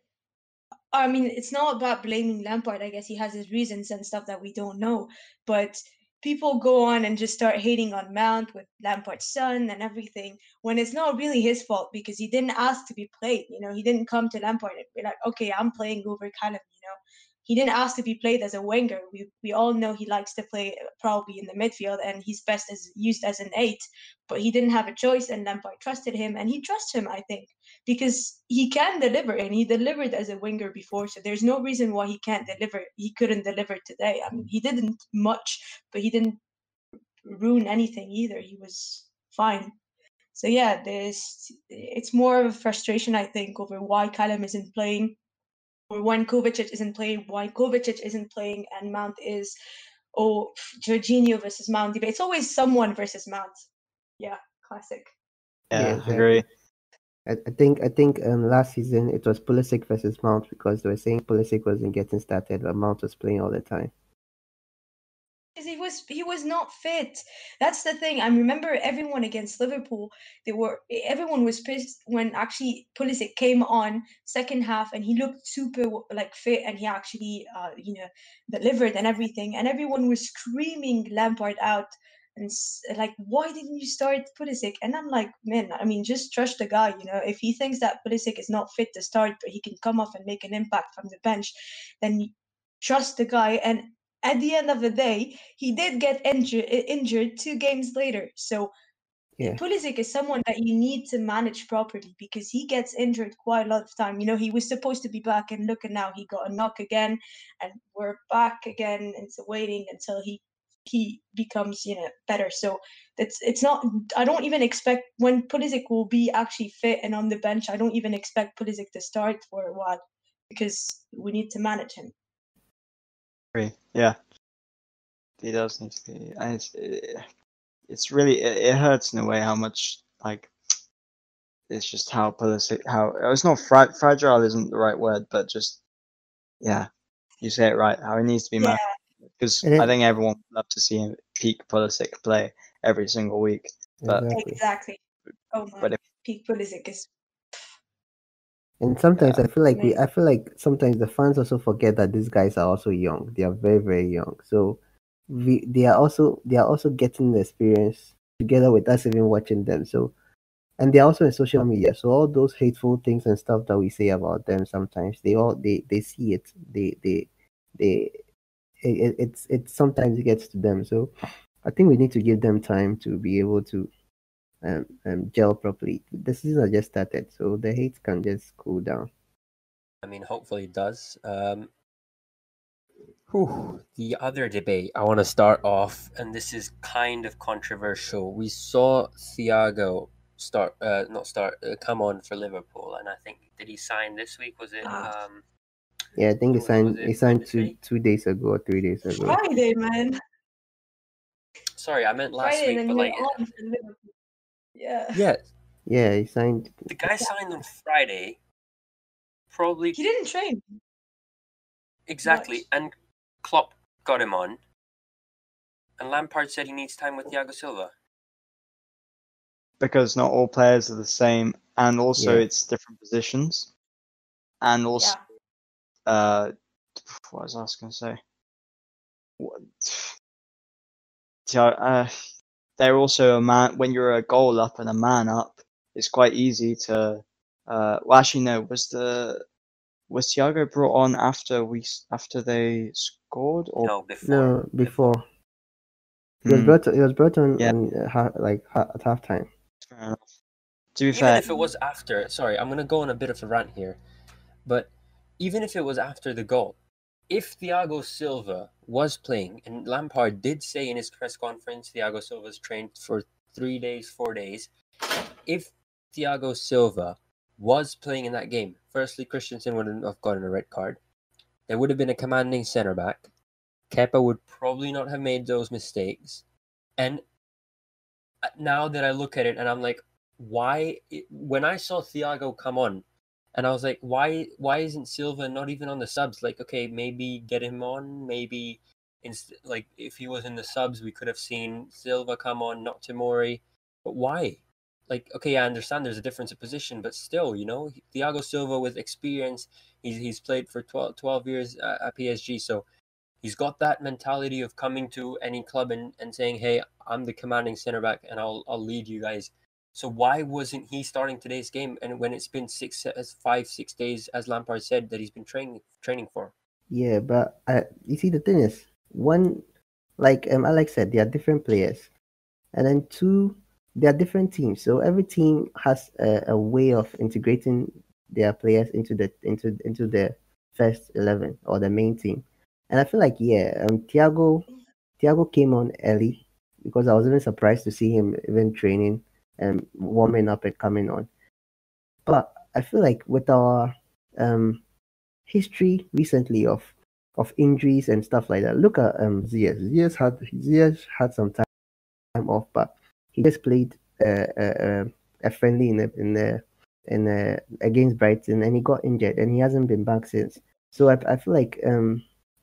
I mean, it's not about blaming Lampard. I guess he has his reasons and stuff that we don't know. But people go on and just start hating on Mount with Lampard's son and everything, when it's not really his fault because he didn't ask to be played. You know, he didn't come to Lampard and be like, okay, I'm playing over Callum, you know. He didn't ask to be played as a winger. We all know he likes to play probably in the midfield, and he's best used as an 8. But he didn't have a choice, and Lampard trusted him, and he trusts him, I think, because he can deliver, and he delivered as a winger before. So there's no reason why he can't deliver. He couldn't deliver today. I mean, he didn't much, but he didn't ruin anything either. He was fine. So yeah, it's more of a frustration, I think, over why Callum isn't playing, or when Kovacic isn't playing, why Kovacic isn't playing, and Mount is, Jorginho versus Mount debate. It's always someone versus Mount. Yeah, classic. Yeah, exactly. I agree. I think last season it was Pulisic versus Mount, because they were saying Pulisic wasn't getting started, but Mount was playing all the time. Because he was not fit. That's the thing. I remember everyone against Liverpool. Everyone was pissed when actually Pulisic came on second half and he looked super like fit, and he actually delivered and everything. And everyone was screaming Lampard out and like, why didn't you start Pulisic? And I'm like, man, I mean, just trust the guy. You know, if he thinks that Pulisic is not fit to start, but he can come off and make an impact from the bench, then trust the guy. And at the end of the day, he did get injured 2 games later. So Yeah. Pulisic is someone that you need to manage properly, because he gets injured quite a lot of time. You know, he was supposed to be back, and look at now, he got a knock again, and we're back again, and so waiting until he becomes better. So it's not. I don't even expect, when Pulisic will be actually fit and on the bench, I don't even expect Pulisic to start for a while, because we need to manage him. Yeah, he does need to be. And it's really it hurts in a way how much it's just how Pulisic, how it's not fragile isn't the right word, but just you say it right, how he needs to be managed, because I think everyone would love to see him peak Pulisic play every single week. But exactly. Oh my, peak Pulisic is. And sometimes I feel like sometimes the fans also forget that these guys are also young. They are very, very young. So they are also getting the experience together with us even watching them. So, and they're also in social media. So all those hateful things and stuff that we say about them, sometimes they see it. It sometimes it gets to them. So I think we need to give them time to be able to gel properly. The season has just started, so the hate can just cool down. I mean, hopefully it does. The other debate I want to start off, and this is kind of controversial. We saw Thiago come on for Liverpool, and I think, did he sign this week? Was it? Yeah, I think he signed Wednesday? 2 days ago or 3 days ago. Friday, man. Sorry, I meant last Friday, week. and But then on for Liverpool. Yeah, he signed. The guy signed on Friday. Probably he didn't train. Exactly, much. And Klopp got him on, and Lampard said he needs time with Thiago Silva. Because not all players are the same, and also it's different positions, and also what was I going to say? they're also a man. When you're a goal up and a man up, it's quite easy to. Well, actually, no. Was Thiago brought on after they scored, or No, before. No, before. He was brought on Yeah. at halftime. Fair enough. To be Even fair, if it was after, sorry, I'm gonna go on a bit of a rant here, but even if it was after the goal, if Thiago Silva was playing, and Lampard did say in his press conference, Thiago Silva's trained for 3 days, 4 days. If Thiago Silva was playing in that game, firstly, Christensen wouldn't have gotten a red card. There would have been a commanding centre back. Kepa would probably not have made those mistakes. And now that I look at it, and I'm like, when I saw Thiago come on, and I was like, why isn't Silva not even on the subs? Like, okay, maybe get him on. Maybe like if he was in the subs, we could have seen Silva come on, not Tomori. But why? Like, okay, I understand there's a difference of position, but still, Thiago Silva with experience, he's played for 12 years at PSG, so he's got that mentality of coming to any club and saying, hey, I'm the commanding center back and I'll lead you guys. So why wasn't he starting today's game? And when it's been 5-6 days, as Lampard said, that he's been training for. Yeah, but you see, the thing is, one, like Alex said, they are different players, and then two, they are different teams. So every team has a way of integrating their players into the first 11 or the main team. And I feel like Thiago came on early because I was even surprised to see him even training and warming up and coming on. But I feel like with our history recently of injuries and stuff like that, look at Ziyech. Ziyech had some time off, but he just played a friendly in against Brighton, and he got injured, and he hasn't been back since. So I feel like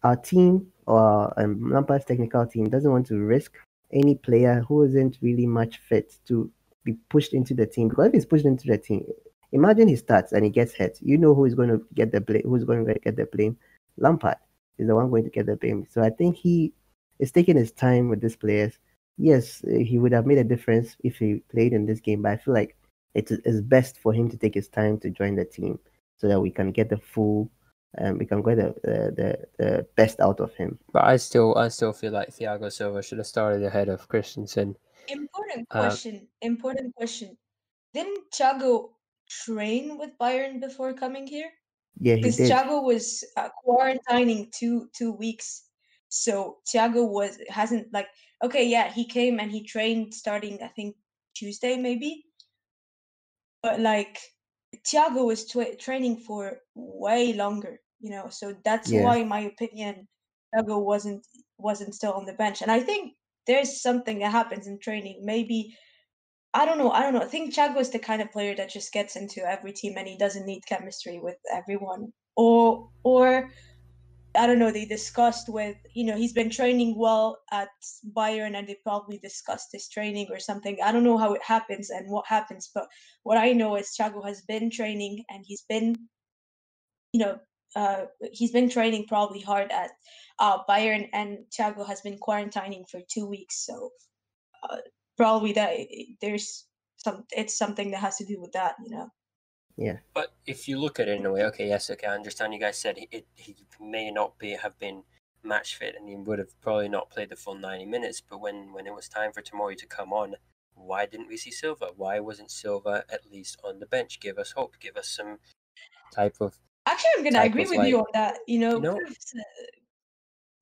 our team or Lampard's technical team doesn't want to risk any player who isn't really much fit to be pushed into the team, because if he's pushed into the team, imagine he starts and he gets hurt. You know who is going to get the blame? Who's going to get the blame? Lampard is the one going to get the blame. So I think he is taking his time with these players. Yes, he would have made a difference if he played in this game, but I feel like it is best for him to take his time to join the team so that we can get the full, we can get the best out of him. But I still feel like Thiago Silva should have started ahead of Christensen. Important question. Didn't Thiago train with Bayern before coming here? Yeah, he Because did. Thiago was quarantining two weeks, so Thiago hasn't like, okay, yeah, he came and he trained starting I think Tuesday maybe, but like Thiago was training for way longer, so that's Yeah. why, in my opinion, Thiago wasn't still on the bench. And I think there's something that happens in training. Maybe I don't know. I think Thiago is the kind of player that just gets into every team and he doesn't need chemistry with everyone. Or I don't know, they discussed with, he's been training well at Bayern and they probably discussed his training or something. I don't know how it happens and what happens, but what I know is Thiago has been training and he's been training probably hard at Bayern, and Thiago has been quarantining for 2 weeks. So probably that it's something that has to do with that. Yeah. But if you look at it in a way, okay, I understand you guys said he may not have been match fit and he would have probably not played the full 90 minutes, but when it was time for Tomori to come on, why didn't we see Silva? Why wasn't Silva at least on the bench? Give us hope. Give us some type of... Actually, I'm gonna agree with you on that.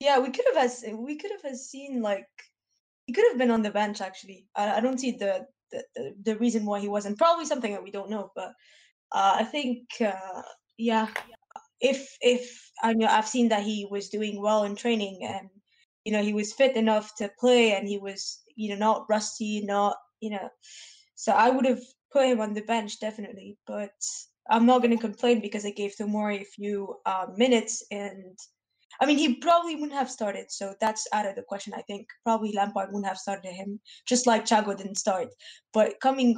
Yeah, we could have seen, like, he could have been on the bench. Actually, I don't see the reason why he wasn't. Probably something that we don't know, but I think yeah, if I know, I've seen that he was doing well in training and he was fit enough to play and he was not rusty, not so I would have put him on the bench definitely, but I'm not going to complain because I gave Tomori a few minutes, and I mean, he probably wouldn't have started, so that's out of the question. I think probably Lampard wouldn't have started him, just like Thiago didn't start. But coming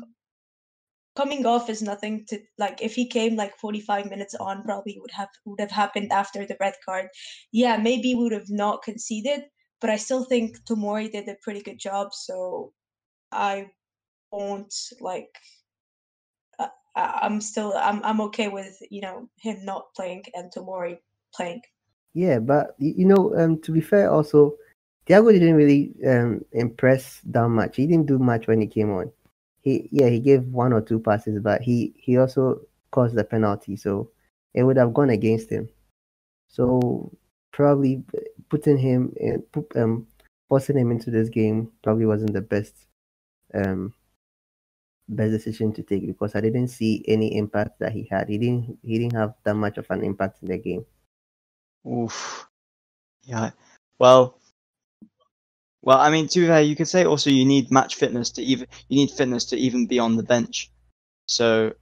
off is nothing to, like, if he came like 45 minutes on, probably would have happened after the red card. Yeah, maybe we would have not conceded, but I still think Tomori did a pretty good job. So I won't like. I'm okay with him not playing and Tomori playing. Yeah, but to be fair, also, Thiago didn't really impress that much. He didn't do much when he came on. He gave 1 or 2 passes, but he also caused the penalty, so it would have gone against him. So probably putting him in, forcing him into this game probably wasn't the best decision to take, because I didn't see any impact that he had. He didn't have that much of an impact in the game. Oof. Yeah. Well, I mean, to be fair, you could say also you need match fitness to even be on the bench. So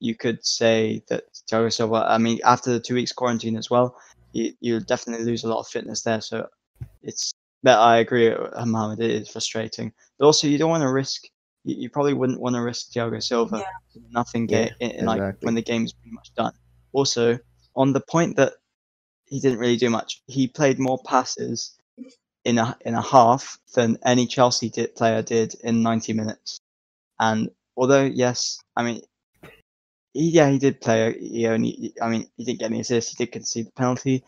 you could say that Thiago Silva. I mean, after the 2 weeks quarantine as well, you'll definitely lose a lot of fitness there. So it's. But I agree, Mohammed. It is frustrating, but also you don't want to risk. You probably wouldn't want to risk Thiago Silva. Yeah. Nothing Yeah, like exactly. when the game's pretty much done. Also, on the point that he didn't really do much, he played more passes in a half than any Chelsea player did in 90 minutes. And although yes, I mean, he did play. He didn't get any assists. He did concede the penalty.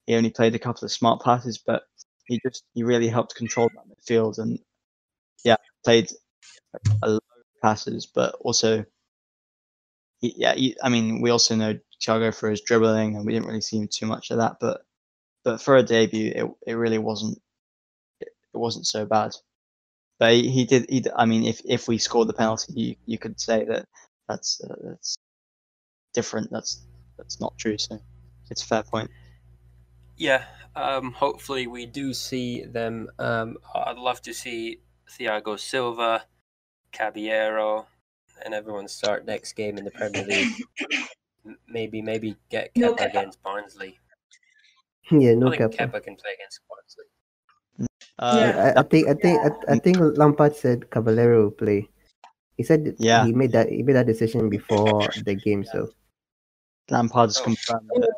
He only played a couple of smart passes, but he really helped control that midfield and played a lot of passes. But also, I mean, we also know Thiago for his dribbling, and we didn't really see him too much of that. But for a debut, it really wasn't. It wasn't so bad. But he did. I mean, if we scored the penalty, you could say that that's different. That's not true. So it's a fair point. Yeah. Hopefully we do see them. I'd love to see Thiago Silva, Caballero, and everyone start next game in the Premier League. Maybe get No Kepa Kepa. against Barnsley. Yeah, no I think Kepa. Kepa can play against Barnsley. Yeah. I think Lampard said Caballero will play. He said that Yeah. he made that decision before the game. So Lampard's Oh. confirmed it.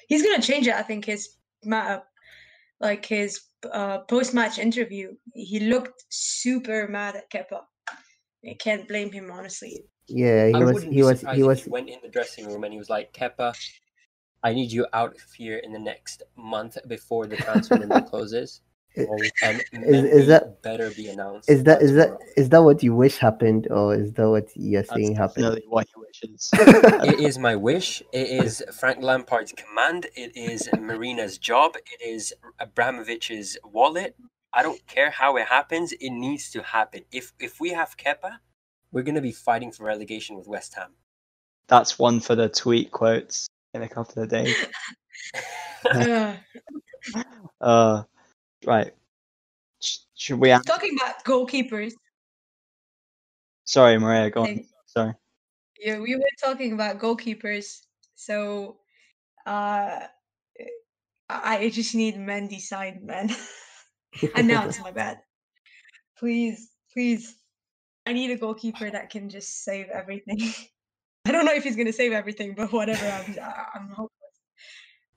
He's gonna change it. I think his post-match interview, he looked super mad at Kepa. I can't blame him, honestly. yeah, I wouldn't be surprised if he went in the dressing room and he was like, Kepa, I need you out of here in the next month before the transfer window closes. And is that better be announced. is that what you wish happened, or is that what you're saying happened? Definitely what he wishes. It is my wish. It is Frank Lampard's command. It is Marina's job. It is Abramovich's wallet. I don't care how it happens. It needs to happen. If we have Kepa, we're going to be fighting for relegation with West Ham. That's one for the tweet quotes in a couple of days. Right. Should we answer? Talking about goalkeepers. Sorry, Maria, go on. Sorry. Yeah, we were talking about goalkeepers. So I just need Mendy signed, man. Announce, my bad. Please. I need a goalkeeper that can just save everything. I don't know if he's gonna save everything, but whatever. I'm hopeless.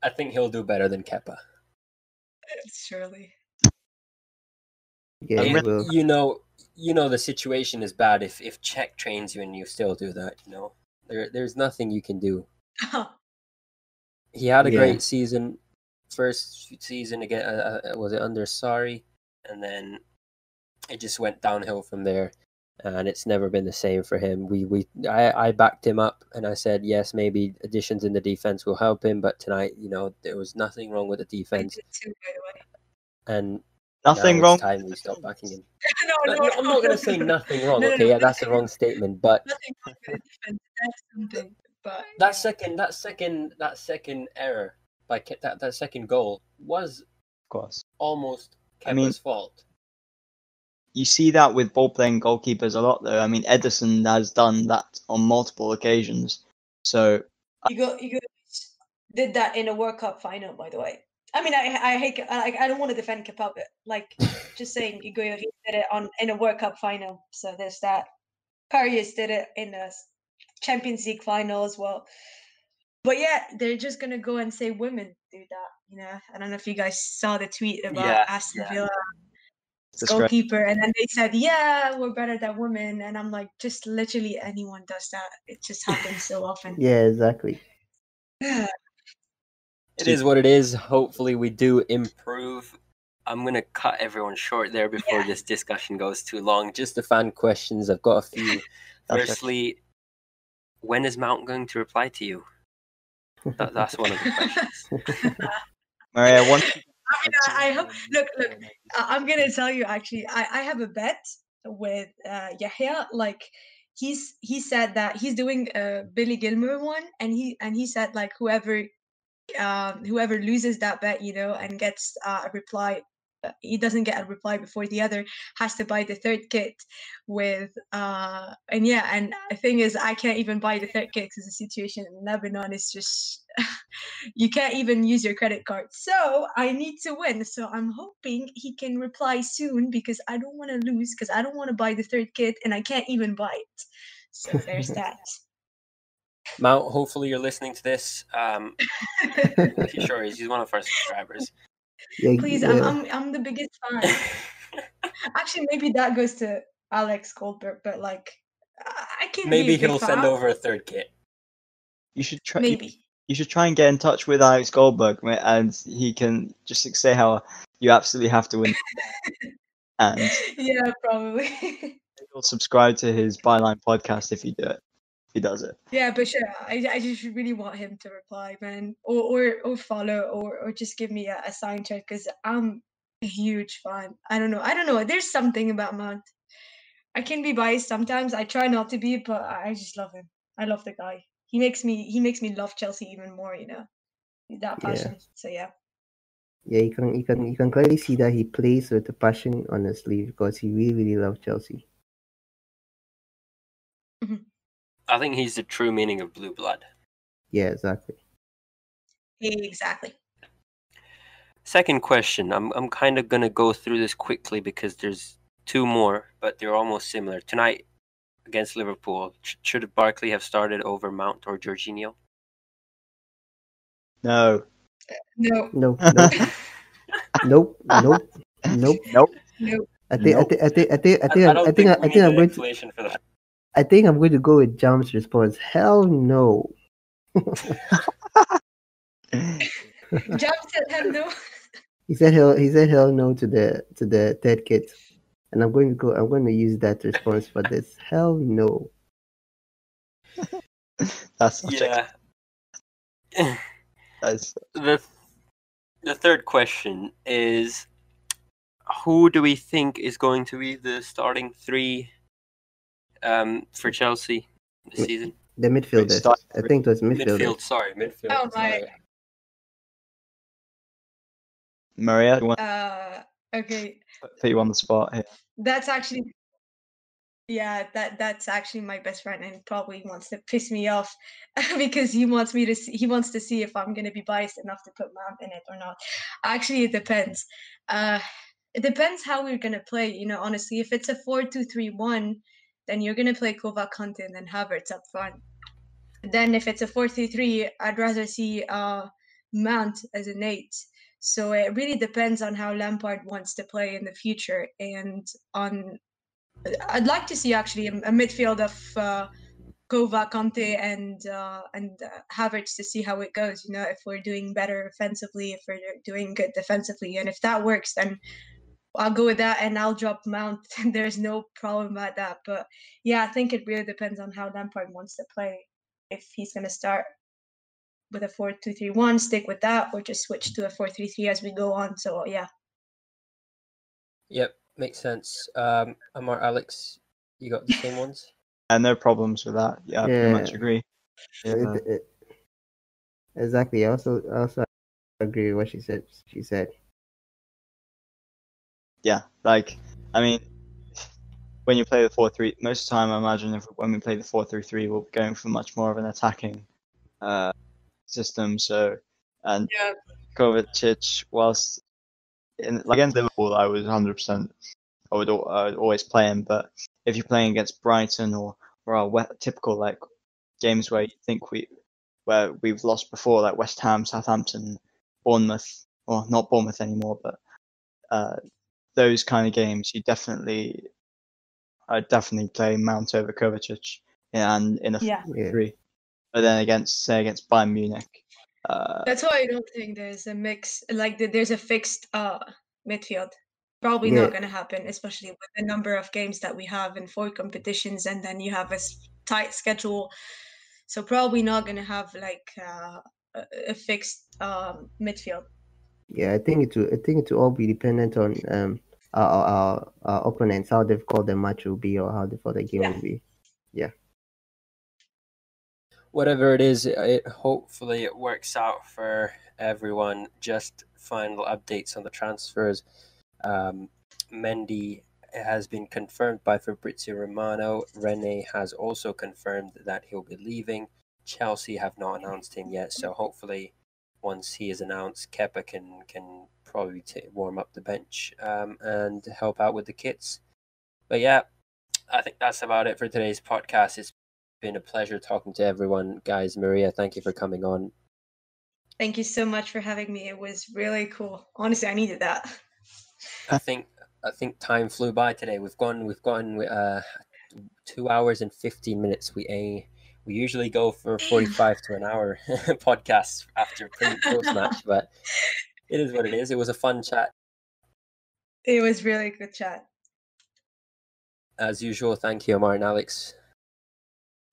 I think he'll do better than Kepa. Surely. Yeah, he will. You know the situation is bad if Czech trains you and you still do that. There's nothing you can do. He had a great season, first season again. Was it under Sarri, and then it just went downhill from there, and it's never been the same for him. I backed him up, and I said yes, maybe additions in the defense will help him, but tonight, there was nothing wrong with the defense, I did too, by the way. and nothing now wrong. it's time we stop backing him. No, I'm not gonna say nothing wrong. No, Okay, yeah, that's the wrong statement, but nothing wrong with the defense. That's something. But that second error by that second goal was, Of course. almost Kepa's I mean, fault. You see that with ball-playing goalkeepers a lot, though. I mean, Ederson has done that on multiple occasions. So you did that in a World Cup final, by the way. I mean, I hate. I don't want to defend Kepa, but just saying, he did it in a World Cup final. So there's that. Karius did it in a Champions League final as well. But yeah, they're just gonna go and say women do that. I don't know if you guys saw the tweet about Aston Villa goalkeeper, and then they said, yeah, we're better than women, and I'm like, just literally anyone does that. It just happens so often. Yeah, exactly. It is what it is. Hopefully we do improve. I'm going to cut everyone short there before this discussion goes too long. Just the fan questions. I've got a few. Firstly, when is Mount going to reply to you? That's one of the questions. Maria, I hope. Look. I'm gonna tell you. Actually, I have a bet with Yahya. Like, he said that he's doing a Billy Gilmore one, and he said like whoever loses that bet, and gets a reply. He doesn't get a reply before the other has to buy the third kit with and the thing is, I can't even buy the third kit because the situation in Lebanon is just you can't even use your credit card, so I need to win. So I'm hoping he can reply soon, because I don't want to lose, because I don't want to buy the third kit and I can't even buy it. So there's that. Mount, hopefully you're listening to this. Sure, he's one of our subscribers. Yeah, Please, yeah. I'm the biggest fan. Actually, maybe that goes to Alex Goldberg, but like, I can maybe be a he'll big send fan. over a third kit. You should try. Maybe. You should try and get in touch with Alex Goldberg, and he can just say how you absolutely have to win. And yeah, probably. he'll subscribe to his Byline podcast if you do it. He does it. Yeah, but sure, I just really want him to reply, man, or follow, or just give me a sign check, because I'm a huge fan. I don't know. There's something about Mount. I can be biased sometimes. I try not to be, but I just love him. I love the guy. He makes me love Chelsea even more. That passion. So yeah. Yeah, you can clearly see that he plays with a passion on his sleeve, because he really loves Chelsea. Mm-hmm. I think he's the true meaning of blue blood. Yeah, exactly. Exactly. Second question. I'm kind of gonna go through this quickly because there's two more, but they're almost similar. Tonight against Liverpool, should Barkley have started over Mount or Jorginho? No. No. Nope. Nope. I think I'm going to. For that. I think I'm going to go with Jam's response. Hell no. Jam said hell no. He said hell no to the third kit, and I'm going to use that response for this. Hell no. That's yeah. That's... The third question is, who do we think is going to be the starting three for Chelsea this season? The midfielders. I think it was midfielders. Midfield. Oh my. Maria, do you want Okay. put you on the spot here? That's actually. Yeah, that's actually my best friend, and probably wants to piss me off because he wants to see if I'm gonna be biased enough to put Mount in it or not. Actually, it depends. It depends how we're gonna play. Honestly, if it's a 4-2-3-1, then you're gonna play Kovac, Kanté, and then Havertz up front. Then if it's a 4-3-3, I'd rather see Mount as an 8. So it really depends on how Lampard wants to play in the future, and on. I'd like to see actually a midfield of Kovac, Kanté, and Havertz to see how it goes. If we're doing better offensively, if we're doing good defensively, and if that works, then I'll go with that, and I'll drop Mount. There's no problem about that. But yeah, I think it really depends on how Lampard wants to play. If he's gonna start with a 4-2-3-1, stick with that, or just switch to a 4-3-3 as we go on. So yeah. Yep, makes sense. Amart, Alex, you got the same ones? No problems with that. Yeah, I pretty much agree. Yeah. Exactly. I also agree with what she said. Yeah, like, I mean, when you play the 4-3, most of the time I imagine when we play the 4-3-3, we'll be going for much more of an attacking system. So, and Kovacic, whilst against Liverpool, I was 100%. I would always play him, but if you're playing against Brighton or our typical like games where we've lost before, like West Ham, Southampton, Bournemouth, or not Bournemouth anymore, but those kind of games, I'd definitely play Mount over Kovacic and in a Yeah. 3. But then against Bayern Munich, That's why I don't think there's a mix, like there's a fixed midfield. Probably Yeah. not going to happen, especially with the number of games that we have in 4 competitions, and then you have a tight schedule. So probably not going to have like a fixed midfield. Yeah, I think it will all be dependent on our opponents, how difficult the match will be or how difficult the game will be. Yeah. Whatever it is, hopefully it works out for everyone. Just final updates on the transfers. Mendy has been confirmed by Fabrizio Romano. Rene has also confirmed that he'll be leaving. Chelsea have not announced him yet, so hopefully once he is announced, Kepa can probably warm up the bench and help out with the kits. But yeah, I think that's about it for today's podcast. It's been a pleasure talking to everyone, guys. Maria, thank you for coming on. Thank you so much for having me. It was really cool. Honestly, I needed that. I think time flew by today. We've gone 2 hours and 15 minutes. We usually go for 45 to an hour podcasts after post match, but it is what it is. It was a fun chat. It was really good chat. As usual, thank you, Amart and Alex.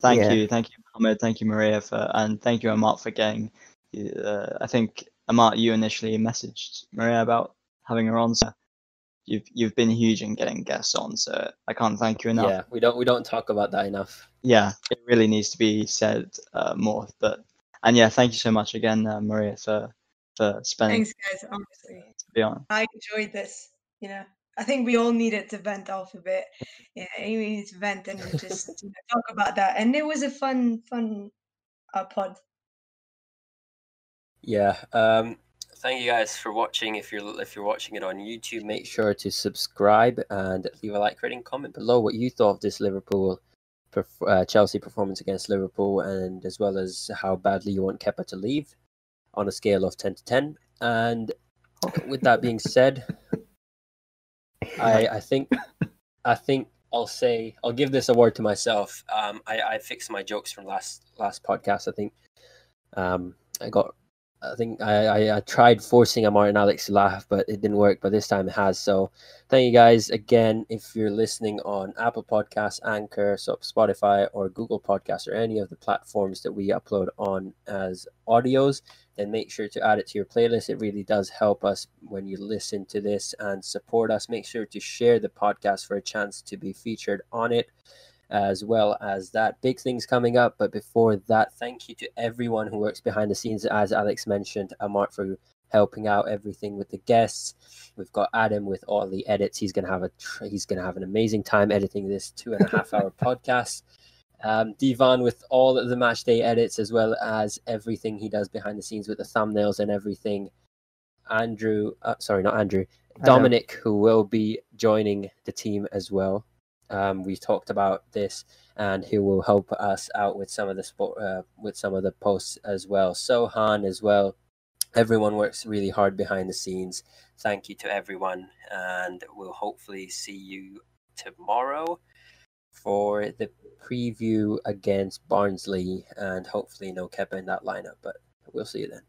Thank you, Mohammed. Thank you, Maria, and thank you, Amart, for getting. I think Amart, you initially messaged Maria about having her on. So you've been huge in getting guests on. So I can't thank you enough. Yeah, we don't talk about that enough. Yeah, it really needs to be said more. And yeah, thank you so much again, Maria, for spending. Thanks, guys. Honestly, to be on. I enjoyed this. I think we all needed to vent off a bit. Yeah, you need to vent and just talk about that. And it was a fun pod. Yeah. Thank you guys for watching. If you're watching it on YouTube, make sure to subscribe and leave a like, rating, comment below what you thought of this Chelsea performance against Liverpool, and as well as how badly you want Kepa to leave on a scale of 10 to 10. And with that being said, I think I'll give this award to myself. I fixed my jokes from last podcast. I think I tried forcing Amart and Alex to laugh, but it didn't work. But this time it has. So thank you guys again. If you're listening on Apple Podcasts, Anchor, Spotify, or Google Podcasts, or any of the platforms that we upload on as audios, then make sure to add it to your playlist. It really does help us when you listen to this and support us. Make sure to share the podcast for a chance to be featured on it, as well as that. Big things coming up. But before that, thank you to everyone who works behind the scenes. As Alex mentioned, Amart for helping out everything with the guests. We've got Adam with all the edits. He's gonna have an amazing time editing this 2.5 hour podcast. Devan with all of the match day edits, as well as everything he does behind the scenes with the thumbnails and everything. Dominic, who will be joining the team as well. We talked about this, and he will help us out with some of the posts as well. Sohan as well. Everyone works really hard behind the scenes. Thank you to everyone, and we'll hopefully see you tomorrow for the preview against Barnsley, and hopefully no Kepa in that lineup, but we'll see you then.